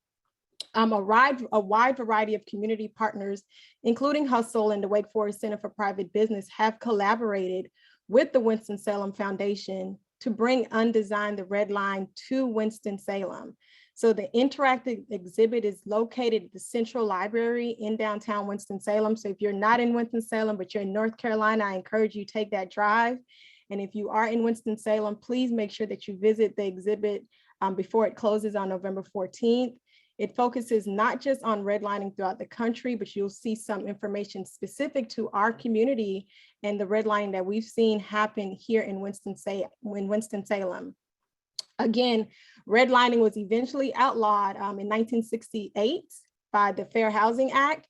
A wide variety of community partners, including Hustle and the Wake Forest Center for Private Business, have collaborated with the Winston-Salem Foundation to bring Undesign the Red Line to Winston-Salem. So the interactive exhibit is located at the Central Library in downtown Winston-Salem. So if you're not in Winston-Salem, but you're in North Carolina, I encourage you to take that drive. And if you are in Winston-Salem, please make sure that you visit the exhibit before it closes on November 14th. It focuses not just on redlining throughout the country, but you'll see some information specific to our community and the redlining that we've seen happen here in Winston-Salem. Again, redlining was eventually outlawed in 1968 by the Fair Housing Act,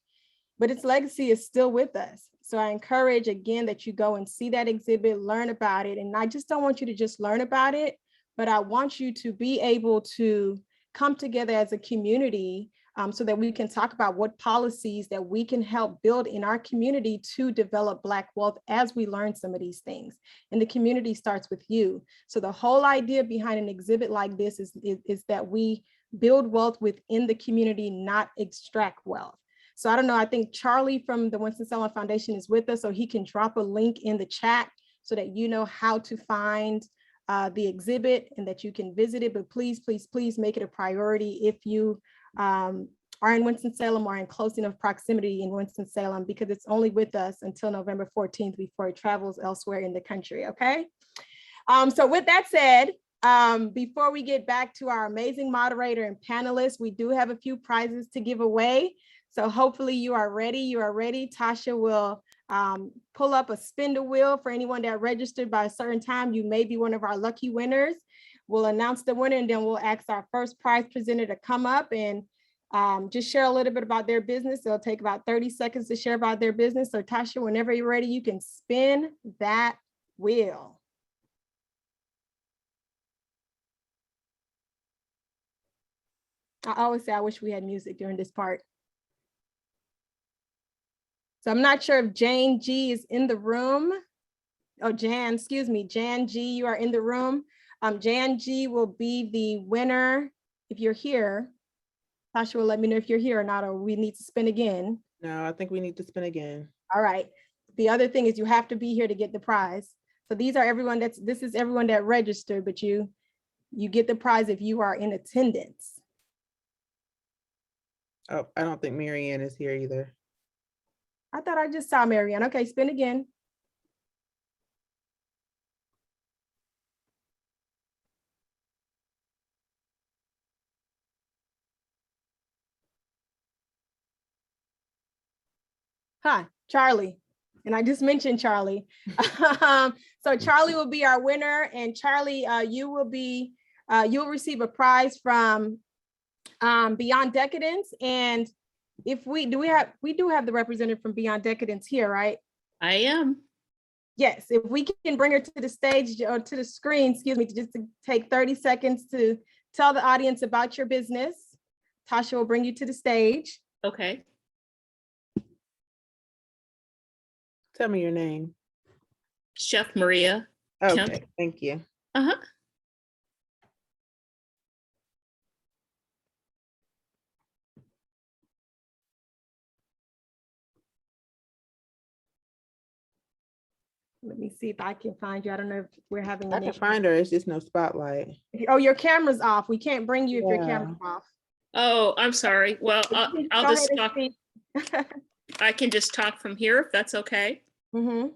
but its legacy is still with us. So I encourage again that you go and see that exhibit, learn about it. And I just don't want you to just learn about it, but I want you to be able to come together as a community so that we can talk about what policies that we can help build in our community to develop Black wealth as we learn some of these things. And the community starts with you. So the whole idea behind an exhibit like this is that we build wealth within the community, not extract wealth. So I don't know, I think Charlie from the Winston-Salem Foundation is with us, so he can drop a link in the chat so that you know how to find the exhibit and that you can visit it. But please, please, please make it a priority if you are in Winston-Salem or in close enough proximity in Winston-Salem, because it's only with us until November 14th before it travels elsewhere in the country, okay? So with that said, before we get back to our amazing moderator and panelists, we do have a few prizes to give away. So hopefully you are ready. You are ready. Tasha will pull up a spin the wheel for anyone that registered by a certain time. You may be one of our lucky winners. We'll announce the winner and then we'll ask our first prize presenter to come up and just share a little bit about their business. It'll take about 30 seconds to share about their business. So Tasha, whenever you're ready, you can spin that wheel. I always say I wish we had music during this part. So I'm not sure if Jane G is in the room. Oh, Jan, excuse me, Jan G, you are in the room. Jan G will be the winner if you're here. Tasha will let me know if you're here or not, or we need to spin again. No, I think we need to spin again. All right. The other thing is you have to be here to get the prize. So these are everyone this is everyone that registered, but you get the prize if you are in attendance. Oh, I don't think Marianne is here either. I thought I just saw Marianne. Okay, spin again. Hi, Charlie. And I just mentioned Charlie. So Charlie will be our winner, and Charlie, you'll receive a prize from Beyond Decadence. And if we do have the representative from Beyond Decadence here, right? I am. Yes, if we can bring her to the stage or to the screen, excuse me, just to take 30 seconds to tell the audience about your business. Tasha will bring you to the stage. Okay. Tell me your name. Chef Maria. Okay, Kemp. thank you. Uh-huh. Let me see if I can find you. I don't know if we're having I an can issue. find her. It's just no spotlight. Oh, your camera's off. We can't bring you if your camera's off. Oh, I'm sorry. Well, I'll Go just ahead and talk. I can just talk from here if that's okay. Mm-hmm.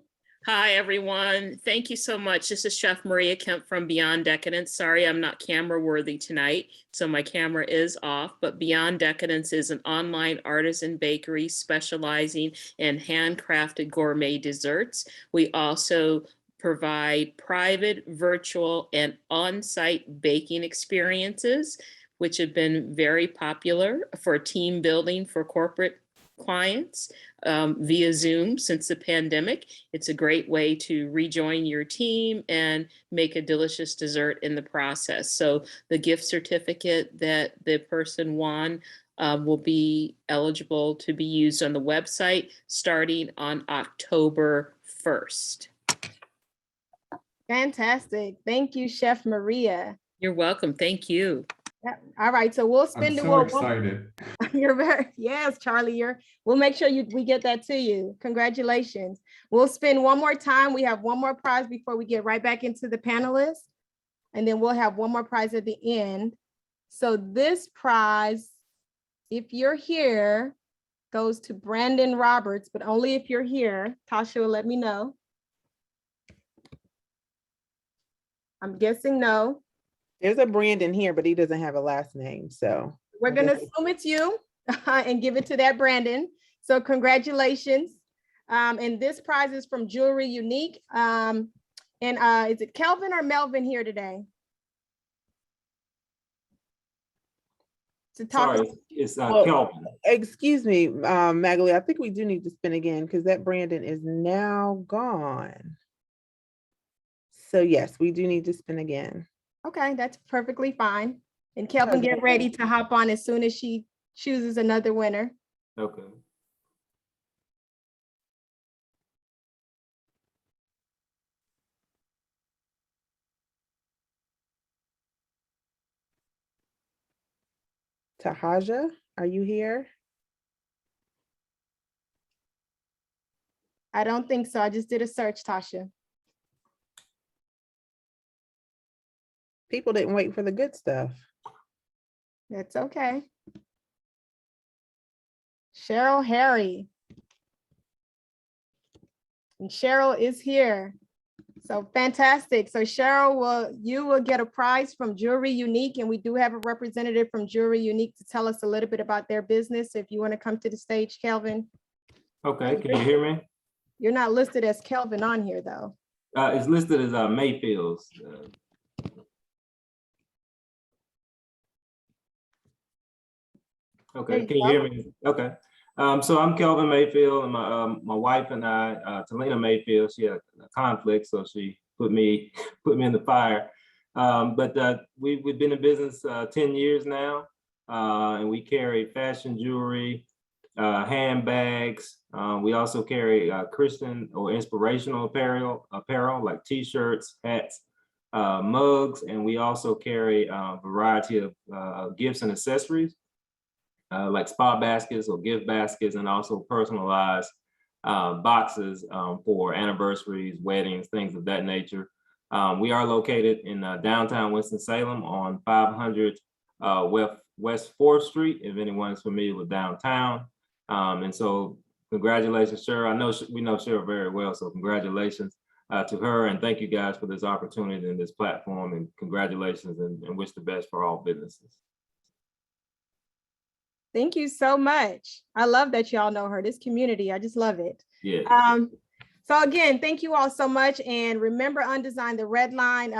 Hi, everyone. Thank you so much. This is Chef Maria Kemp from Beyond Decadence. Sorry, I'm not camera worthy tonight, so my camera is off, but Beyond Decadence is an online artisan bakery specializing in handcrafted gourmet desserts. We also provide private, virtual, and on-site baking experiences, which have been very popular for team building for corporate clients via Zoom since the pandemic. It's a great way to rejoin your team and make a delicious dessert in the process. So the gift certificate that the person won will be eligible to be used on the website starting on October 1st. Fantastic. Thank you, Chef Maria. You're welcome. Thank you. Yeah. All right, so we'll spin the wheel. Excited. You're yes, Charlie. We'll make sure we get that to you. Congratulations. We'll spin one more time. We have one more prize before we get right back into the panelists, and then we'll have one more prize at the end. So this prize, if you're here, goes to Brandon Roberts, but only if you're here. Tasha will let me know. I'm guessing no. There's a Brandon here, but he doesn't have a last name, so. We're gonna assume it's you and give it to that Brandon. So congratulations. And this prize is from Jewelry Unique. And is it Kelvin or Melvin here today? To talk. Sorry, it's Kelvin. Excuse me, Magali, I think we do need to spin again because that Brandon is now gone. So yes, we do need to spin again. Okay, that's perfectly fine. And Kelvin, get ready to hop on as soon as she chooses another winner. Okay. Tahaja, are you here? I don't think so. I just did a search, Tasha. People didn't wait for the good stuff. That's okay. Cheryl Harry. And Cheryl is here. So fantastic. So Cheryl, you will get a prize from Jewelry Unique, and we do have a representative from Jewelry Unique to tell us a little bit about their business. If you want to come to the stage, Kelvin. Okay, can you hear me? You're not listed as Kelvin on here though. It's listed as Mayfield's. Okay, can you hear me? Okay. So I'm Kelvin Mayfield, and my wife and I, Talina Mayfield, she had a conflict, so she put me in the fire. But we've been in business 10 years now, and we carry fashion jewelry, handbags. We also carry Christian or inspirational apparel like T-shirts, hats, mugs, and we also carry a variety of gifts and accessories. Like spa baskets or gift baskets, and also personalized boxes for anniversaries, weddings, things of that nature. We are located in downtown Winston-Salem on 500 West 4th Street, if anyone is familiar with downtown. And so congratulations, Cheryl. I know we know Cheryl very well, so congratulations to her, and thank you guys for this opportunity and this platform, and congratulations, and wish the best for all businesses. Thank you so much. I love that y'all know her, this community. I just love it. Yeah. So again, thank you all so much. And remember, Undesign the Red Line,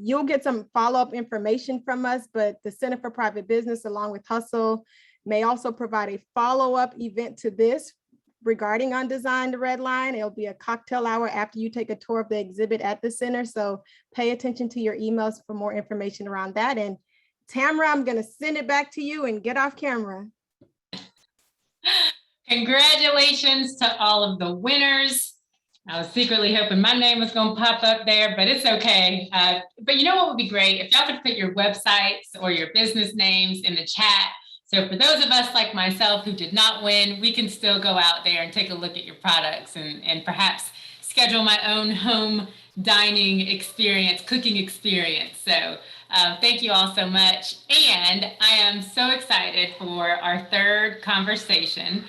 you'll get some follow-up information from us, but the Center for Private Business, along with Hustle, may also provide a follow-up event to this regarding Undesign the Red Line. It'll be a cocktail hour after you take a tour of the exhibit at the center. So pay attention to your emails for more information around that. And Tamara, I'm going to send it back to you and get off camera. Congratulations to all of the winners. I was secretly hoping my name was going to pop up there, but it's okay. But you know what would be great? If y'all could put your websites or your business names in the chat. So for those of us like myself who did not win, we can still go out there and take a look at your products and perhaps schedule my own home dining experience, cooking experience. So thank you all so much. And I am so excited for our third conversation.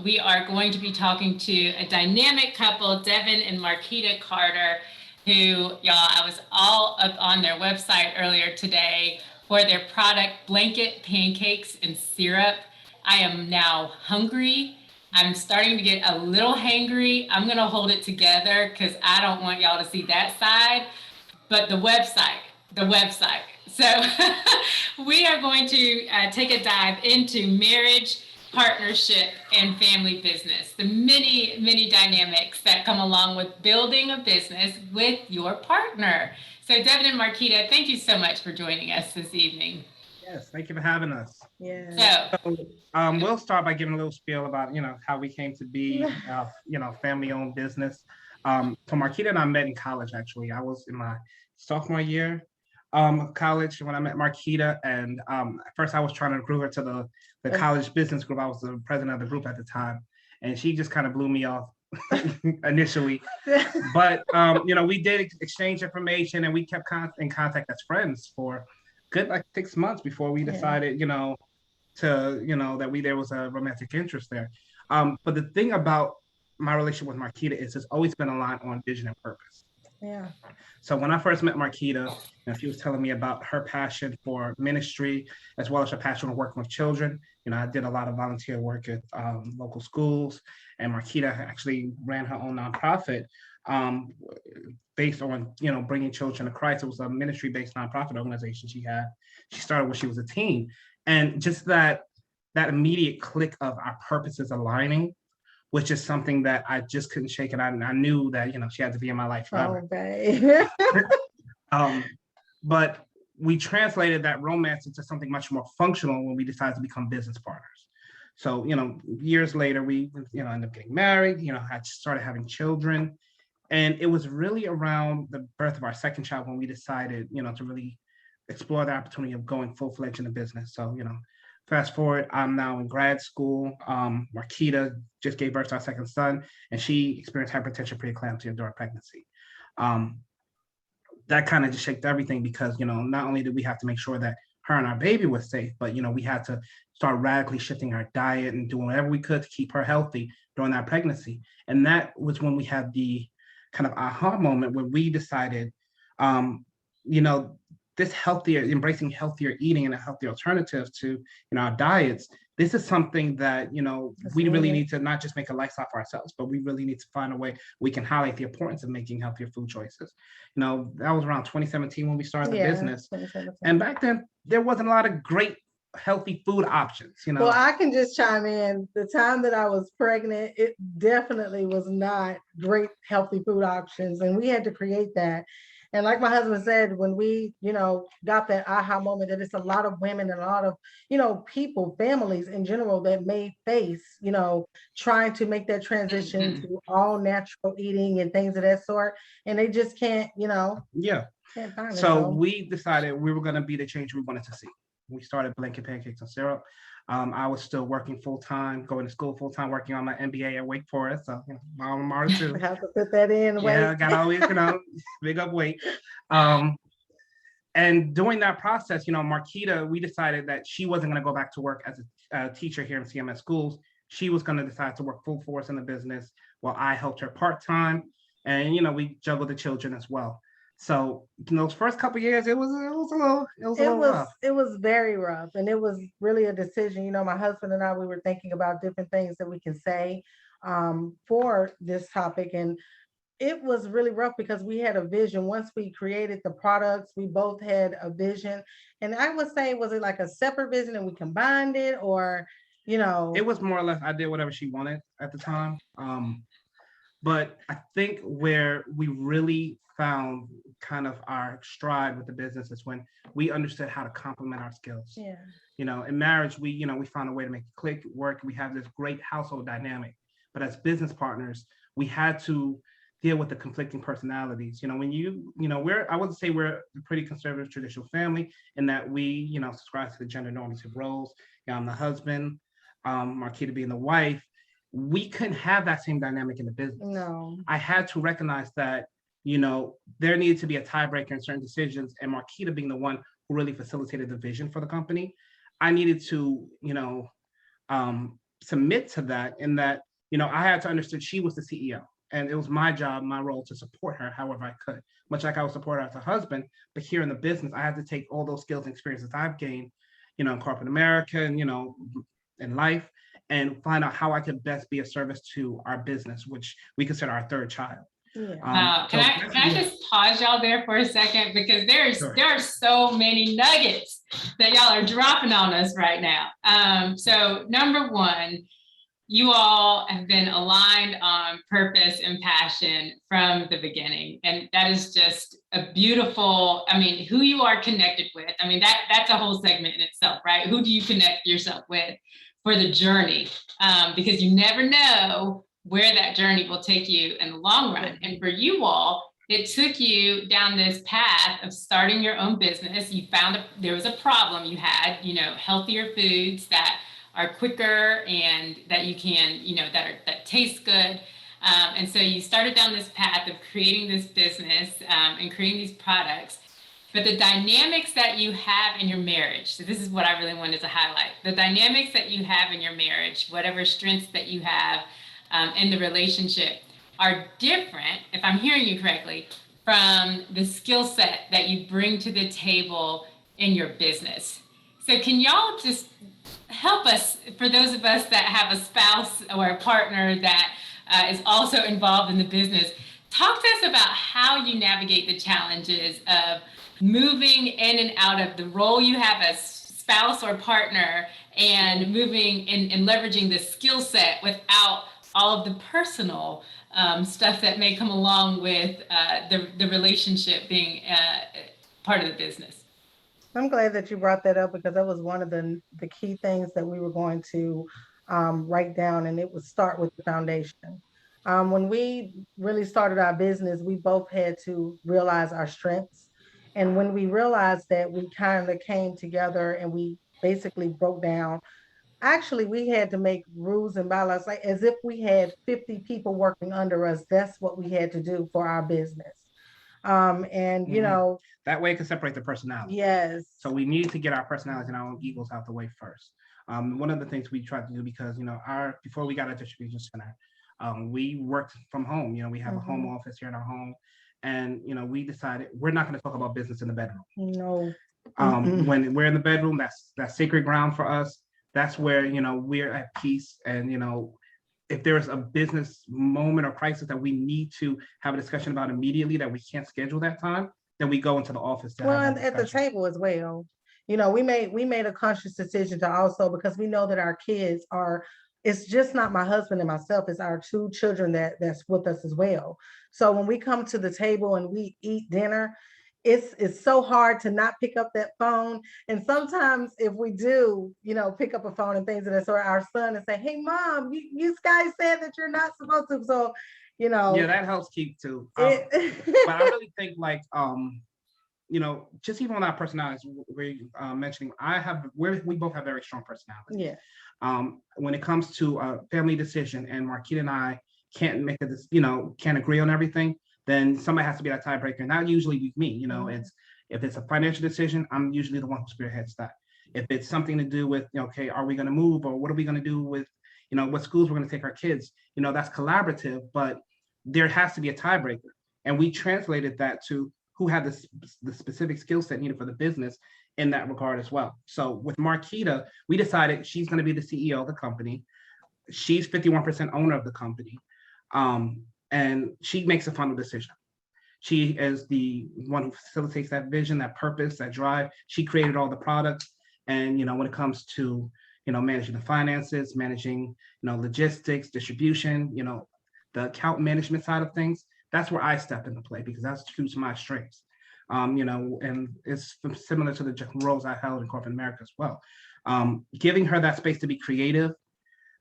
We are going to be talking to a dynamic couple, Devin and Marquita Carter, who, y'all, I was all up on their website earlier today for their product, Blanket Pancakes and Syrup. I am now hungry. I'm starting to get a little hangry. I'm gonna hold it together because I don't want y'all to see that side, but the website. So we are going to take a dive into marriage, partnership, and family business, the many, many dynamics that come along with building a business with your partner. So Devin and Marquita, thank you so much for joining us this evening. Yes, thank you for having us. Yeah. So we'll start by giving a little spiel about, how we came to be, family-owned business. So Marquita and I met in college, actually. I was in my sophomore year of college when I met Marquita. And at first I was trying to recruit her to the college business group. I was the president of the group at the time. And she just kind of blew me off initially. But, we did exchange information, and we kept in contact as friends for good like 6 months before we decided, that there was a romantic interest there. But the thing about my relationship with Marquita is it's always been aligned on vision and purpose. Yeah. So when I first met Marquita, she was telling me about her passion for ministry, as well as her passion for working with children. I did a lot of volunteer work at local schools, and Marquita actually ran her own nonprofit based on, bringing children to Christ. It was a ministry-based nonprofit organization she had. She started when she was a teen. And just that immediate click of our purposes aligning, which is something that I just couldn't shake. And I knew that, she had to be in my life forever. Oh, babe. But we translated that romance into something much more functional when we decided to become business partners. So, years later, we, ended up getting married, had started having children. And it was really around the birth of our second child when we decided, to really explore the opportunity of going full-fledged in the business. So, Fast forward, I'm now in grad school. Marquita just gave birth to our second son, and she experienced hypertension, preeclampsia during pregnancy. That kind of just shaked everything because, not only did we have to make sure that her and our baby was safe, but, we had to start radically shifting our diet and doing whatever we could to keep her healthy during that pregnancy. And that was when we had the kind of aha moment where we decided, this embracing healthier eating and a healthy alternative to our diets. This is something that we really need to not just make a lifestyle for ourselves, but we really need to find a way we can highlight the importance of making healthier food choices. That was around 2017 when we started the business, and back then there wasn't a lot of great healthy food options. Well, I can just chime in. The time that I was pregnant, it definitely was not great healthy food options, and we had to create that. And like my husband said, when we, got that aha moment that it's a lot of women and a lot of, people, families in general that may face, trying to make that transition to all natural eating and things of that sort. And they just can't, Yeah. can't find it. So we decided we were going to be the change we wanted to see. We started Blanket Pancakes and Syrup. I was still working full-time, going to school full-time, working on my MBA at Wake Forest. So my alma mater too. I have to put that in. Yeah, I got always, big up Wake. And during that process, Marquita, we decided that she wasn't going to go back to work as a teacher here in CMS schools. She was going to decide to work full force in the business while I helped her part-time. And, we juggled the children as well. So those first couple of years, it was a little rough. It was very rough, and it was really a decision. My husband and I, we were thinking about different things that we can say for this topic, and it was really rough because we had a vision. Once we created the products, we both had a vision, and I would say, was it like a separate vision and we combined it, or It was more or less I did whatever she wanted at the time. But I think where we really found kind of our stride with the business is when we understood how to complement our skills. Yeah. In marriage, we found a way to make it click, work. We have this great household dynamic, but as business partners, we had to deal with the conflicting personalities. I wouldn't say we're a pretty conservative traditional family in that we, subscribe to the gender normative roles. I'm the husband, Marquita being the wife. We couldn't have that same dynamic in the business. No. I had to recognize that, there needed to be a tiebreaker in certain decisions, and Marquita being the one who really facilitated the vision for the company, I needed to, submit to that in that, I had to understand she was the CEO, and it was my job, my role to support her however I could, much like I would support her as a husband, but here in the business, I had to take all those skills and experiences I've gained, in corporate America and, in life, and find out how I could best be of service to our business, which we consider our third child. Yeah. Can I just pause y'all there for a second, because there are so many nuggets that y'all are dropping on us right now. So number one, you all have been aligned on purpose and passion from the beginning, and that is just a beautiful. Who you are connected with. That's a whole segment in itself, right? Who do you connect yourself with for the journey? Because you never know where that journey will take you in the long run. And for you all, it took you down this path of starting your own business. You found there was a problem you had, healthier foods that are quicker and that you can, that taste good. And so you started down this path of creating this business and creating these products. But the dynamics that you have in your marriage, so this is what I really wanted to highlight, the dynamics that you have in your marriage, whatever strengths that you have in the relationship are different, if I'm hearing you correctly, from the skill set that you bring to the table in your business. So can y'all just help us, for those of us that have a spouse or a partner that is also involved in the business, talk to us about how you navigate the challenges of moving in and out of the role you have as spouse or partner and moving and leveraging the skill set without all of the personal stuff that may come along with the relationship being part of the business. I'm glad that you brought that up, because that was one of the key things that we were going to write down, and it would start with the foundation. When we really started our business, we both had to realize our strengths. And when we realized that, we kind of came together and we basically broke down. Actually, we had to make rules and bylaws, like as if we had 50 people working under us. That's what we had to do for our business. And you know, that way it can separate the personality. yes. So we need to get our personalities and our own egos out the way first. One of the things we tried to do, because before we got a distribution center, we worked from home. We have a home office here in our home, and we decided we're not going to talk about business in the bedroom. No. When we're in the bedroom, that's sacred ground for us. That's where we're at peace, and if there's a business moment or crisis that we need to have a discussion about immediately that we can't schedule that time, then we go into the office. Well, at the table as well. We made a conscious decision to also, because we know that our kids are, it's just not my husband and myself, it's our 2 children that's with us as well. So when we come to the table and we eat dinner, it's so hard to not pick up that phone. And sometimes if we do, pick up a phone and things of that sort, our son and say, hey mom, you guys said that you're not supposed to. So, yeah, that helps keep too. But I really think just even on our personalities, we're mentioning, we both have very strong personalities. Yeah. When it comes to a family decision and Marquita and I can't make can't agree on everything, then somebody has to be that tiebreaker. And that usually be me. If it's a financial decision, I'm usually the one who spearheads that. If it's something to do with, okay, are we going to move, or what are we going to do with, what schools we're going to take our kids, that's collaborative, but there has to be a tiebreaker. And we translated that to who had the specific skill set needed for the business in that regard as well. So with Marquita, we decided she's going to be the CEO of the company. She's 51% owner of the company. And she makes a final decision. She is the one who facilitates that vision, that purpose, that drive. She created all the products. And, when it comes to, managing the finances, managing, logistics, distribution, the account management side of things, that's where I step into play, because that's true to my strengths. And it's similar to the roles I held in corporate America as well. Giving her that space to be creative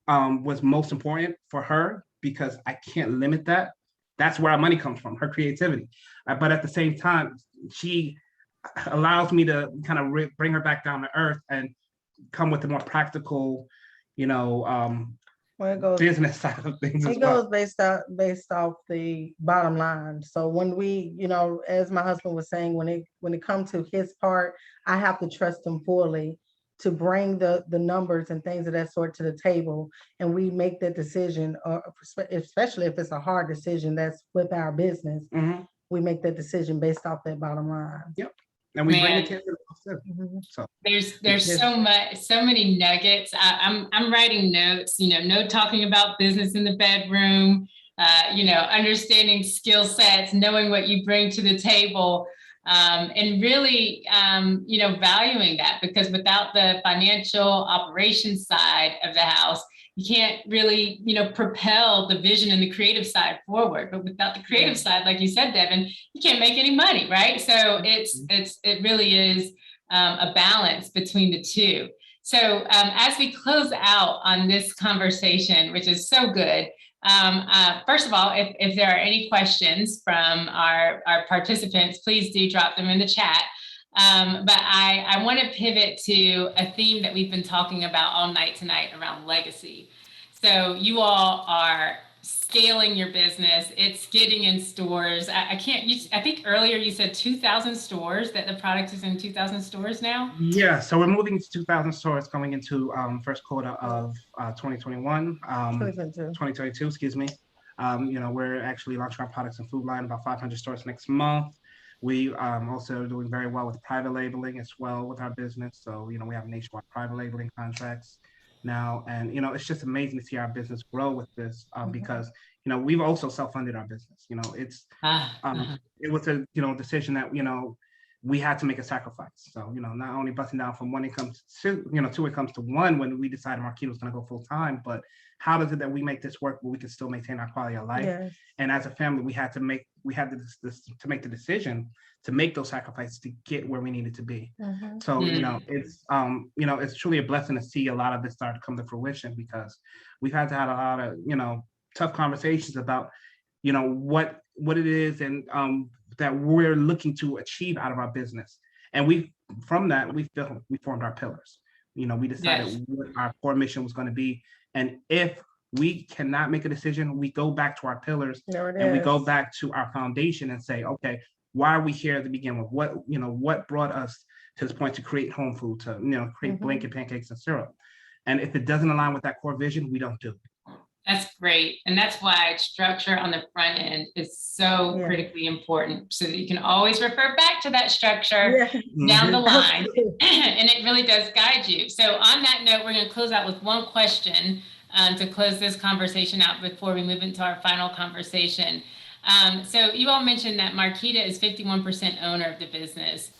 was most important for her, because I can't limit that. That's where our money comes from, her creativity. But at the same time, she allows me to kind of bring her back down to earth and come with the more practical, business side of things. It goes based off the bottom line. So when we, as my husband was saying, when it comes to his part, I have to trust him fully to bring the numbers and things of that sort to the table, and we make that decision, especially if it's a hard decision that's with our business. We make that decision based off that bottom line. Yep. And we bring it to so there's so many nuggets. I'm writing notes, no talking about business in the bedroom, understanding skill sets, knowing what you bring to the table. And really, valuing that, because without the financial operations side of the house, you can't really, propel the vision and the creative side forward. But without the creative side, like you said, Devin, you can't make any money, right? So it really is a balance between the two. So as we close out on this conversation, which is so good, first of all, if there are any questions from our participants, please do drop them in the chat. But I want to pivot to a theme that we've been talking about all night tonight around legacy. So you all are scaling your business. It's getting in stores. I think earlier you said 2,000 stores, that the product is in 2,000 stores now? Yeah, so we're moving to 2,000 stores going into first quarter of 2021, 2022, excuse me. We're actually launching our products and food line, about 500 stores next month. We also doing very well with private labeling as well with our business. So, we have nationwide private labeling contracts now. And, it's just amazing to see our business grow with this because, we've also self-funded our business. It was a, decision that, we had to make a sacrifice. So, not only busting down from one income to, two incomes to one when we decided Marquita was going to go full time, but how does it that we make this work where we can still maintain our quality of life? Yes. And as a family, we had to make the decision to make those sacrifices to get where we needed to be. So, it's truly a blessing to see a lot of this start to come to fruition, because we've had to have a lot of, tough conversations about, what it is and that we're looking to achieve out of our business. And from that, we formed our pillars. You know, we decided what our core mission was going to be. And if we cannot make a decision, we go back to our pillars and we go back to our foundation and say, okay, why are we here to begin with? What brought us to this point to create home food, to, create blanket pancakes and syrup? And if it doesn't align with that core vision, we don't do it. That's great. And that's why structure on the front end is so critically important, so that you can always refer back to that structure down the line. And it really does guide you. So on that note, we're going to close out with one question to close this conversation out before we move into our final conversation. So you all mentioned that Marquita is 51% owner of the business.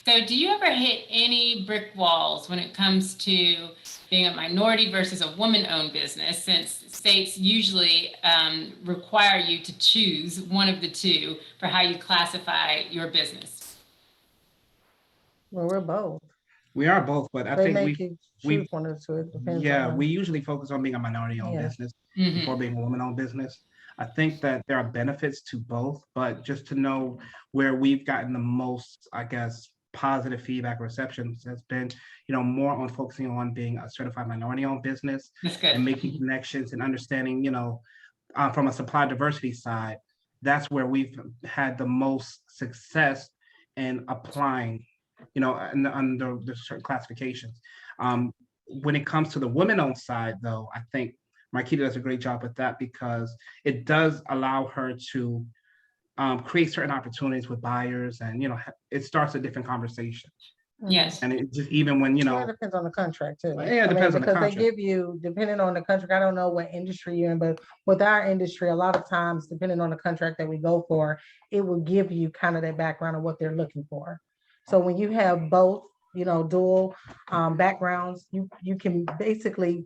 So do you ever hit any brick walls when it comes to being a minority versus a woman-owned business, since states usually require you to choose one of the two for how you classify your business? Well, we're both. We are both, but I think we one of the two. It depends. we usually focus on being a minority-owned business before being a woman-owned business. I think that there are benefits to both, but just to know where we've gotten the most, I guess, positive feedback receptions has been, more on focusing on being a certified minority-owned business and making connections and understanding, from a supply diversity side, that's where we've had the most success in applying, under the certain classifications. When it comes to the women-owned side, though, I think Marquita does a great job with that, because it does allow her to create certain opportunities with buyers, and it starts a different conversation. Yes. And it just, even when it depends on the contract too. Yeah, it depends on the contract. Because they give you, depending on the contract, I don't know what industry you're in, but with our industry, a lot of times, depending on the contract that we go for, it will give you kind of that background of what they're looking for. So when you have both, dual backgrounds, you can basically,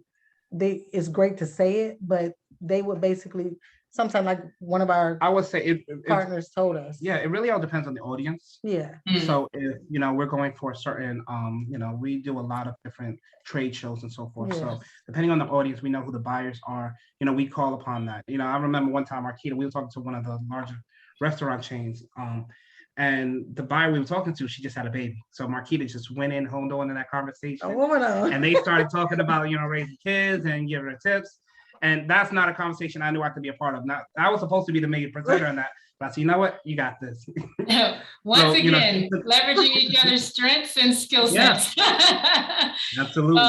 it's great to say it, but they would basically, sometimes, like one of our, I would say partners told us. Yeah, it really all depends on the audience. Yeah. So if we're going for a certain, we do a lot of different trade shows and so forth. So depending on the audience, we know who the buyers are. We call upon that. I remember one time, Marquita, we were talking to one of the larger restaurant chains, and the buyer we were talking to, she just had a baby. So Marquita just went in, honed on in that conversation, and they started talking about raising kids and giving her tips. And that's not a conversation I knew I could be a part of. Not, I was supposed to be the main presenter on that, but I said, you know what, you got this. Once again, leveraging each other's strengths and skill sets. Absolutely.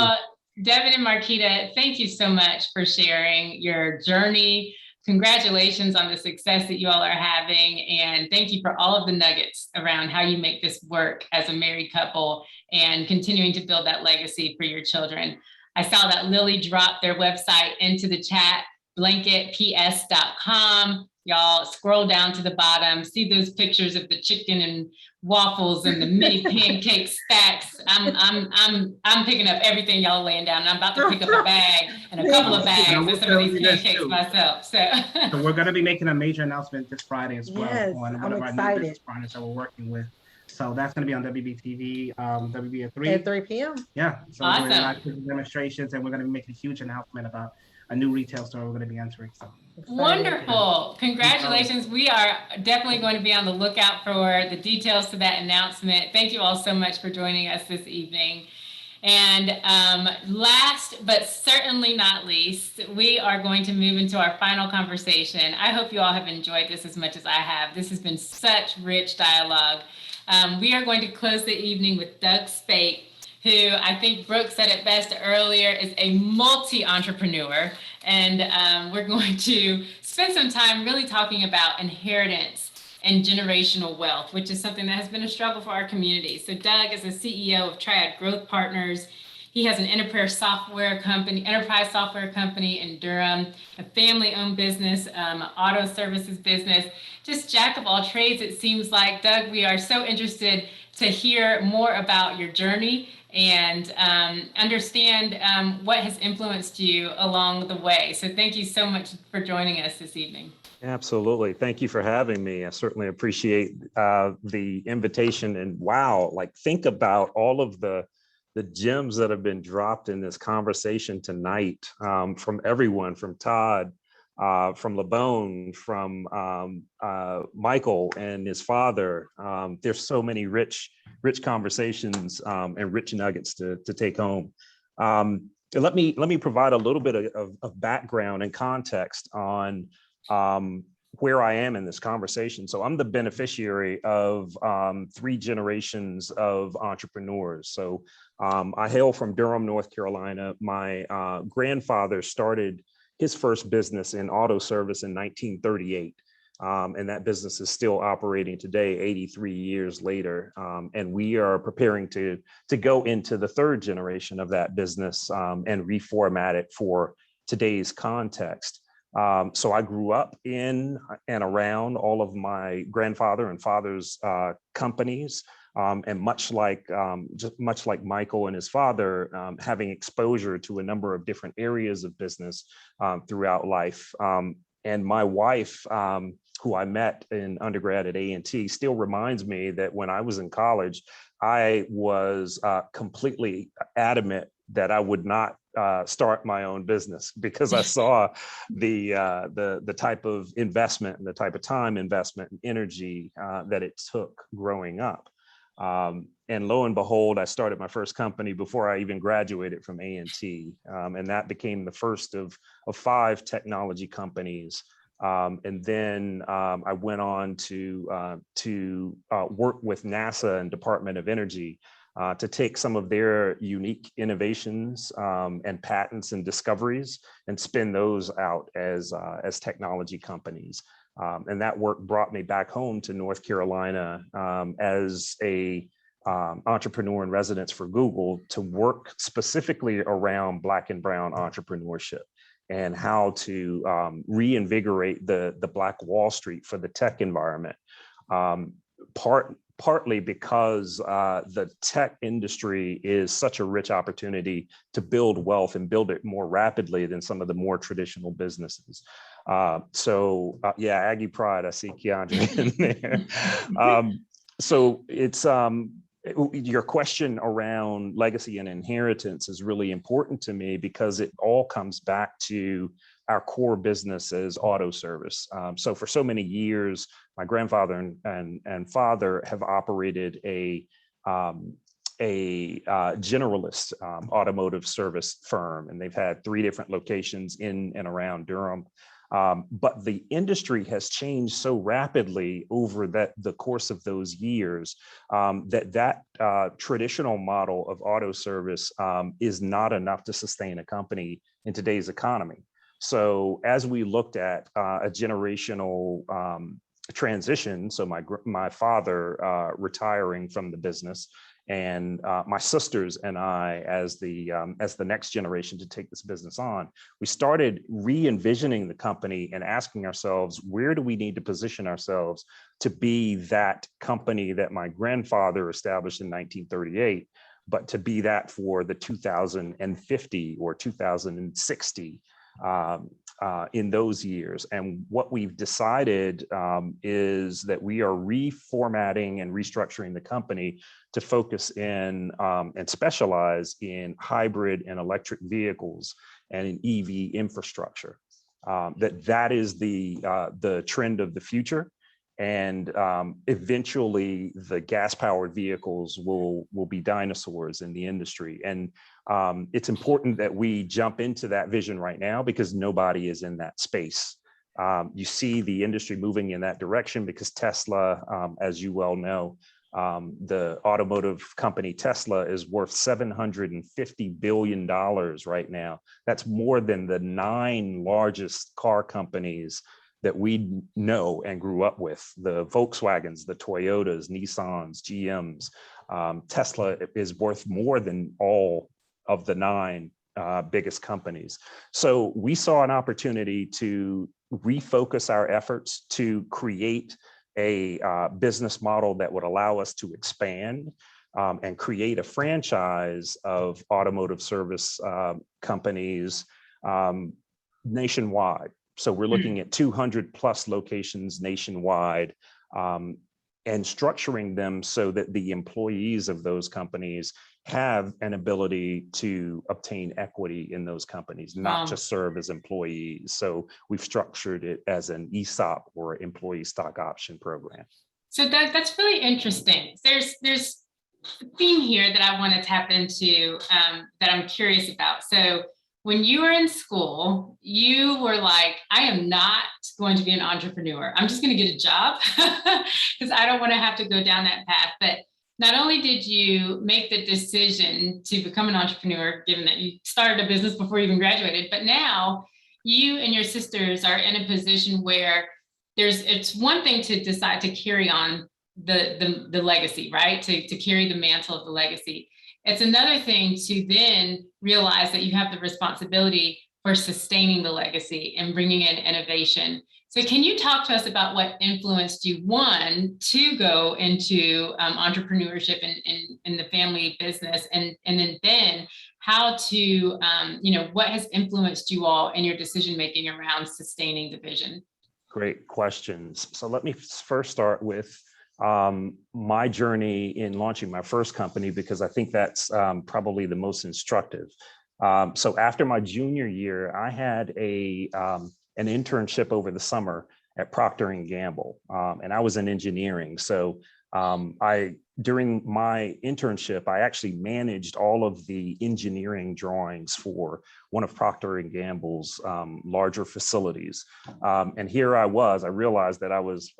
Devin and Marquita, thank you so much for sharing your journey. Congratulations on the success that you all are having. And thank you for all of the nuggets around how you make this work as a married couple and continuing to build that legacy for your children. I saw that Lily dropped their website into the chat, blanketps.com. Y'all scroll down to the bottom, see those pictures of the chicken and waffles and the mini pancake stacks. I'm picking up everything y'all laying down, and I'm about to pick up a bag and a couple of bags of some of these pancakes myself. So we're going to be making a major announcement this Friday as well on one of our new business partners that we're working with. So that's going to be on WBTV, WB at 3. At 3 p.m. Yeah. So we're doing live demonstrations, and we're going to be making a huge announcement about a new retail store we're going to be entering. So wonderful. Congratulations. We are definitely going to be on the lookout for the details to that announcement. Thank you all so much for joining us this evening. And last, but certainly not least, we are going to move into our final conversation. I hope you all have enjoyed this as much as I have. This has been such rich dialogue. We are going to close the evening with Doug Spate, who I think Brooke said it best earlier, is a multi-entrepreneur. And we're going to spend some time really talking about inheritance and generational wealth, which is something that has been a struggle for our community. So Doug is the CEO of Triad Growth Partners. He has an enterprise software company in Durham, a family-owned business, auto services business, just jack of all trades, it seems like. Doug, we are so interested to hear more about your journey and understand what has influenced you along the way. So thank you so much for joining us this evening. Absolutely. Thank you for having me. I certainly appreciate the invitation. And wow, think about all of the gems that have been dropped in this conversation tonight, from everyone, from Todd, from LeBone, from Michael and his father. There's so many rich conversations and rich nuggets to take home. Let me provide a little bit of background and context on where I am in this conversation. So I'm the beneficiary of 3 generations of entrepreneurs. So I hail from Durham, North Carolina. My grandfather started his first business in auto service in 1938. And that business is still operating today, 83 years later. And we are preparing to go into the 3rd generation of that business and reformat it for today's context. So I grew up in and around all of my grandfather and father's companies. And much like Michael and his father, having exposure to a number of different areas of business throughout life. And my wife, who I met in undergrad at A&T, still reminds me that when I was in college, I was completely adamant that I would not start my own business because I saw the type of investment and the type of time investment and energy that it took growing up. And lo and behold, I started my first company before I even graduated from A&T, and that became the first of 5 technology companies. And then I went on to work with NASA and Department of Energy to take some of their unique innovations and patents and discoveries and spin those out as technology companies. And that work brought me back home to North Carolina as a entrepreneur in residence for Google to work specifically around Black and Brown entrepreneurship and how to reinvigorate the Black Wall Street for the tech environment. Partly because the tech industry is such a rich opportunity to build wealth and build it more rapidly than some of the more traditional businesses. Yeah, Aggie Pride, I see Keandre in there. So it's your question around legacy and inheritance is really important to me because it all comes back to our core business as auto service. So for so many years, my grandfather and father have operated a generalist automotive service firm, and they've had 3 different locations in and around Durham. But the industry has changed so rapidly over the course of those years that traditional model of auto service is not enough to sustain a company in today's economy. So as we looked at a generational transition, so my father retiring from the business, and my sisters and I, as the next generation to take this business on, we started re-envisioning the company and asking ourselves, where do we need to position ourselves to be that company that my grandfather established in 1938, but to be that for the 2050 or 2060 in those years. And what we've decided is that we are reformatting and restructuring the company to focus in and specialize in hybrid and electric vehicles and in EV infrastructure. That is the trend of the future. And eventually the gas-powered vehicles will be dinosaurs in the industry. And it's important that we jump into that vision right now because nobody is in that space. You see the industry moving in that direction because Tesla, as you well know, the automotive company Tesla is worth $750 billion right now. That's more than the 9 largest car companies that we know and grew up with: the Volkswagens, the Toyotas, Nissans, GMs. Tesla is worth more than all of the 9 biggest companies. So we saw an opportunity to refocus our efforts to create a business model that would allow us to expand and create a franchise of automotive service companies nationwide. So we're looking at 200 plus locations nationwide and structuring them so that the employees of those companies have an ability to obtain equity in those companies, not just serve as employees. So we've structured it as an ESOP or employee stock option program. So that's really interesting. There's theme here that I want to tap into that I'm curious about. So when you were in school, you were like, I am not going to be an entrepreneur. I'm just going to get a job because I don't want to have to go down that path. But not only did you make the decision to become an entrepreneur, given that you started a business before you even graduated, but now you and your sisters are in a position where it's one thing to decide to carry on the legacy, right? To carry the mantle of the legacy. It's another thing to then realize that you have the responsibility for sustaining the legacy and bringing in innovation. So can you talk to us about what influenced you, one, to go into entrepreneurship in the family business, and then how to, what has influenced you all in your decision-making around sustaining the vision? Great questions. So let me first start with my journey in launching my first company, because I think that's probably the most instructive. So after my junior year, I had an internship over the summer at Procter & Gamble, and I was in engineering. So during my internship, I actually managed all of the engineering drawings for one of Procter & Gamble's larger facilities. And here I realized that I was,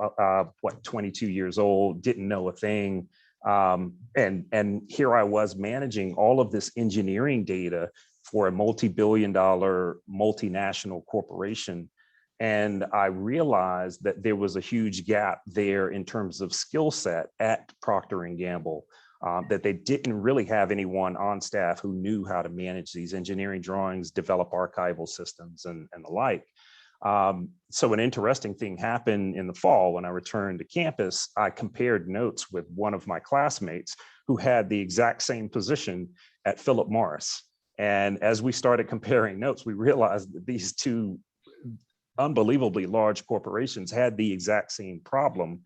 22 years old, didn't know a thing. And here I was managing all of this engineering data for a multi-billion-dollar multinational corporation. And I realized that there was a huge gap there in terms of skill set at Procter & Gamble, that they didn't really have anyone on staff who knew how to manage these engineering drawings, develop archival systems, and the like. So an interesting thing happened in the fall when I returned to campus. I compared notes with one of my classmates who had the exact same position at Philip Morris. And as we started comparing notes, we realized that these two unbelievably large corporations had the exact same problem.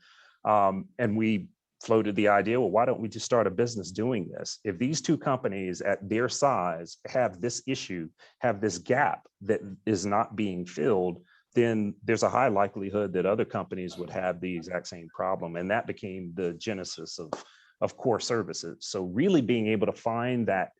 And we floated the idea, well, why don't we just start a business doing this? If these two companies at their size have this issue, have this gap that is not being filled, then there's a high likelihood that other companies would have the exact same problem. And that became the genesis of Core Services. So really being able to find that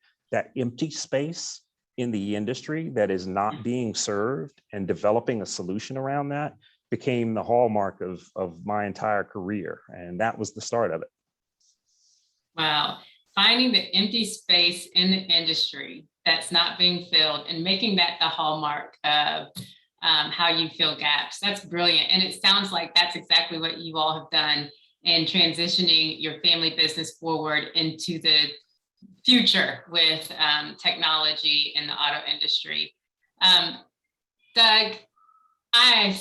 empty space in the industry that is not being served and developing a solution around that became the hallmark of my entire career. And that was the start of it. Wow. Finding the empty space in the industry that's not being filled and making that the hallmark of how you fill gaps. That's brilliant. And it sounds like that's exactly what you all have done in transitioning your family business forward into the future with technology in the auto industry. Doug, I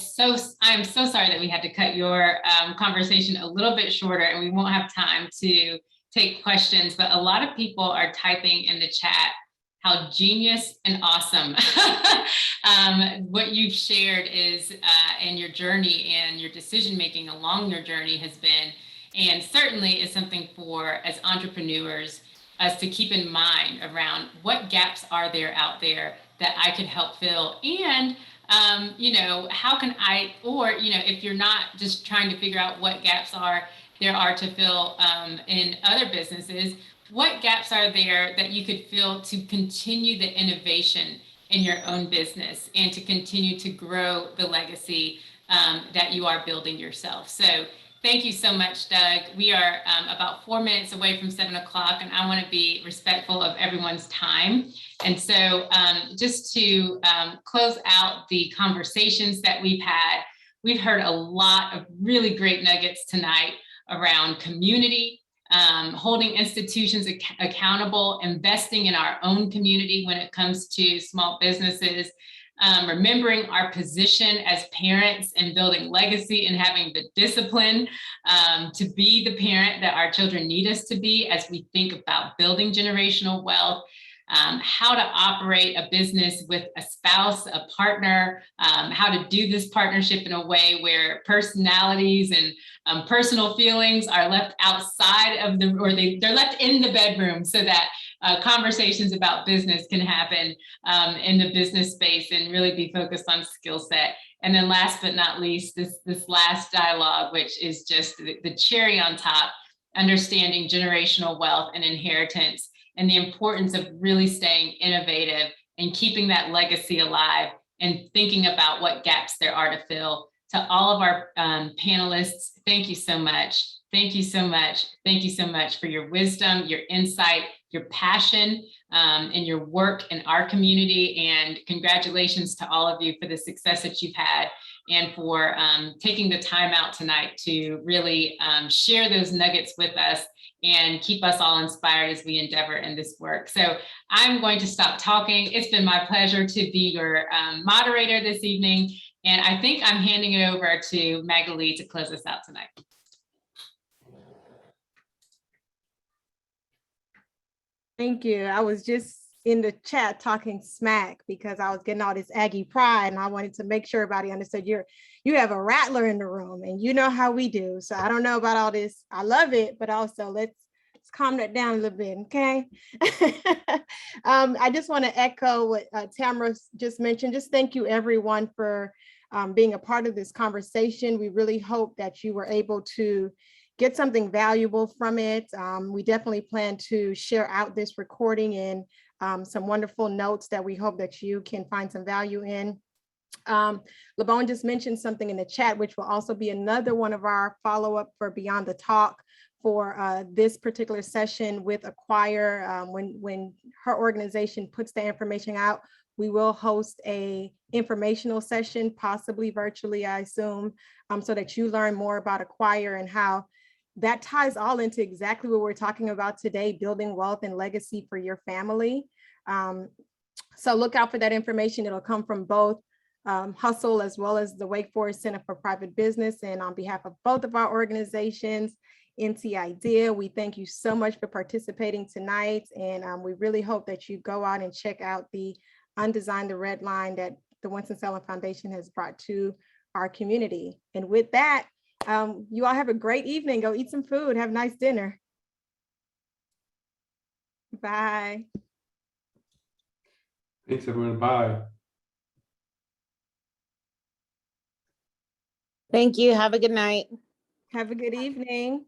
am so sorry that we had to cut your conversation a little bit shorter, and we won't have time to take questions, but a lot of people are typing in the chat how genius and awesome what you've shared is in your journey and your decision-making along your journey has been, and certainly is something for, as entrepreneurs, us to keep in mind around what gaps are there out there that I could help fill. And, how can I, or, if you're not just trying to figure out what gaps there are to fill in other businesses, what gaps are there that you could fill to continue the innovation in your own business and to continue to grow the legacy that you are building yourself. So thank you so much, Doug. We are about 4 minutes away from 7 o'clock, and I want to be respectful of everyone's time. And so just to close out the conversations that we've heard a lot of really great nuggets tonight around community, holding institutions accountable, investing in our own community when it comes to small businesses, remembering our position as parents and building legacy and having the discipline to be the parent that our children need us to be as we think about building generational wealth, how to operate a business with a spouse, a partner, how to do this partnership in a way where personalities and personal feelings are left outside of they're left in the bedroom so that conversations about business can happen in the business space and really be focused on skill set. And then last but not least, this last dialogue, which is just the cherry on top understanding generational wealth and inheritance, and the importance of really staying innovative and keeping that legacy alive and thinking about what gaps there are to fill. To all of our panelists, thank you so much. Thank you so much. Thank you so much for your wisdom, your insight, your passion, and your work in our community. And congratulations to all of you for the success that you've had and for taking the time out tonight to really share those nuggets with us and keep us all inspired as we endeavor in this work. So I'm going to stop talking. It's been my pleasure to be your moderator this evening. And I think I'm handing it over to Magali to close us out tonight. Thank you. I was just in the chat talking smack because I was getting all this Aggie pride, and I wanted to make sure everybody understood you have a rattler in the room, and you know how we do. So I don't know about all this. I love it, but also let's calm that down a little bit, okay? I just want to echo what Tamara just mentioned. Just thank you everyone for being a part of this conversation. We really hope that you were able to get something valuable from it. We definitely plan to share out this recording in some wonderful notes that we hope that you can find some value in. LeBone just mentioned something in the chat, which will also be another one of our follow-up for Beyond the Talk for this particular session with Acquire. When her organization puts the information out, we will host a informational session, possibly virtually, I assume, so that you learn more about Acquire and how that ties all into exactly what we're talking about today, building wealth and legacy for your family. So look out for that information. It'll come from both Hustle as well as the Wake Forest Center for Private Business. And on behalf of both of our organizations, NC IDEA, we thank you so much for participating tonight. And we really hope that you go out and check out the Undesign the Red Line that the Winston-Salem Foundation has brought to our community. And with that, you all have a great evening. Go eat some food, have a nice dinner. Bye. Thanks everyone, bye. Thank you, have a good night. Have a good evening.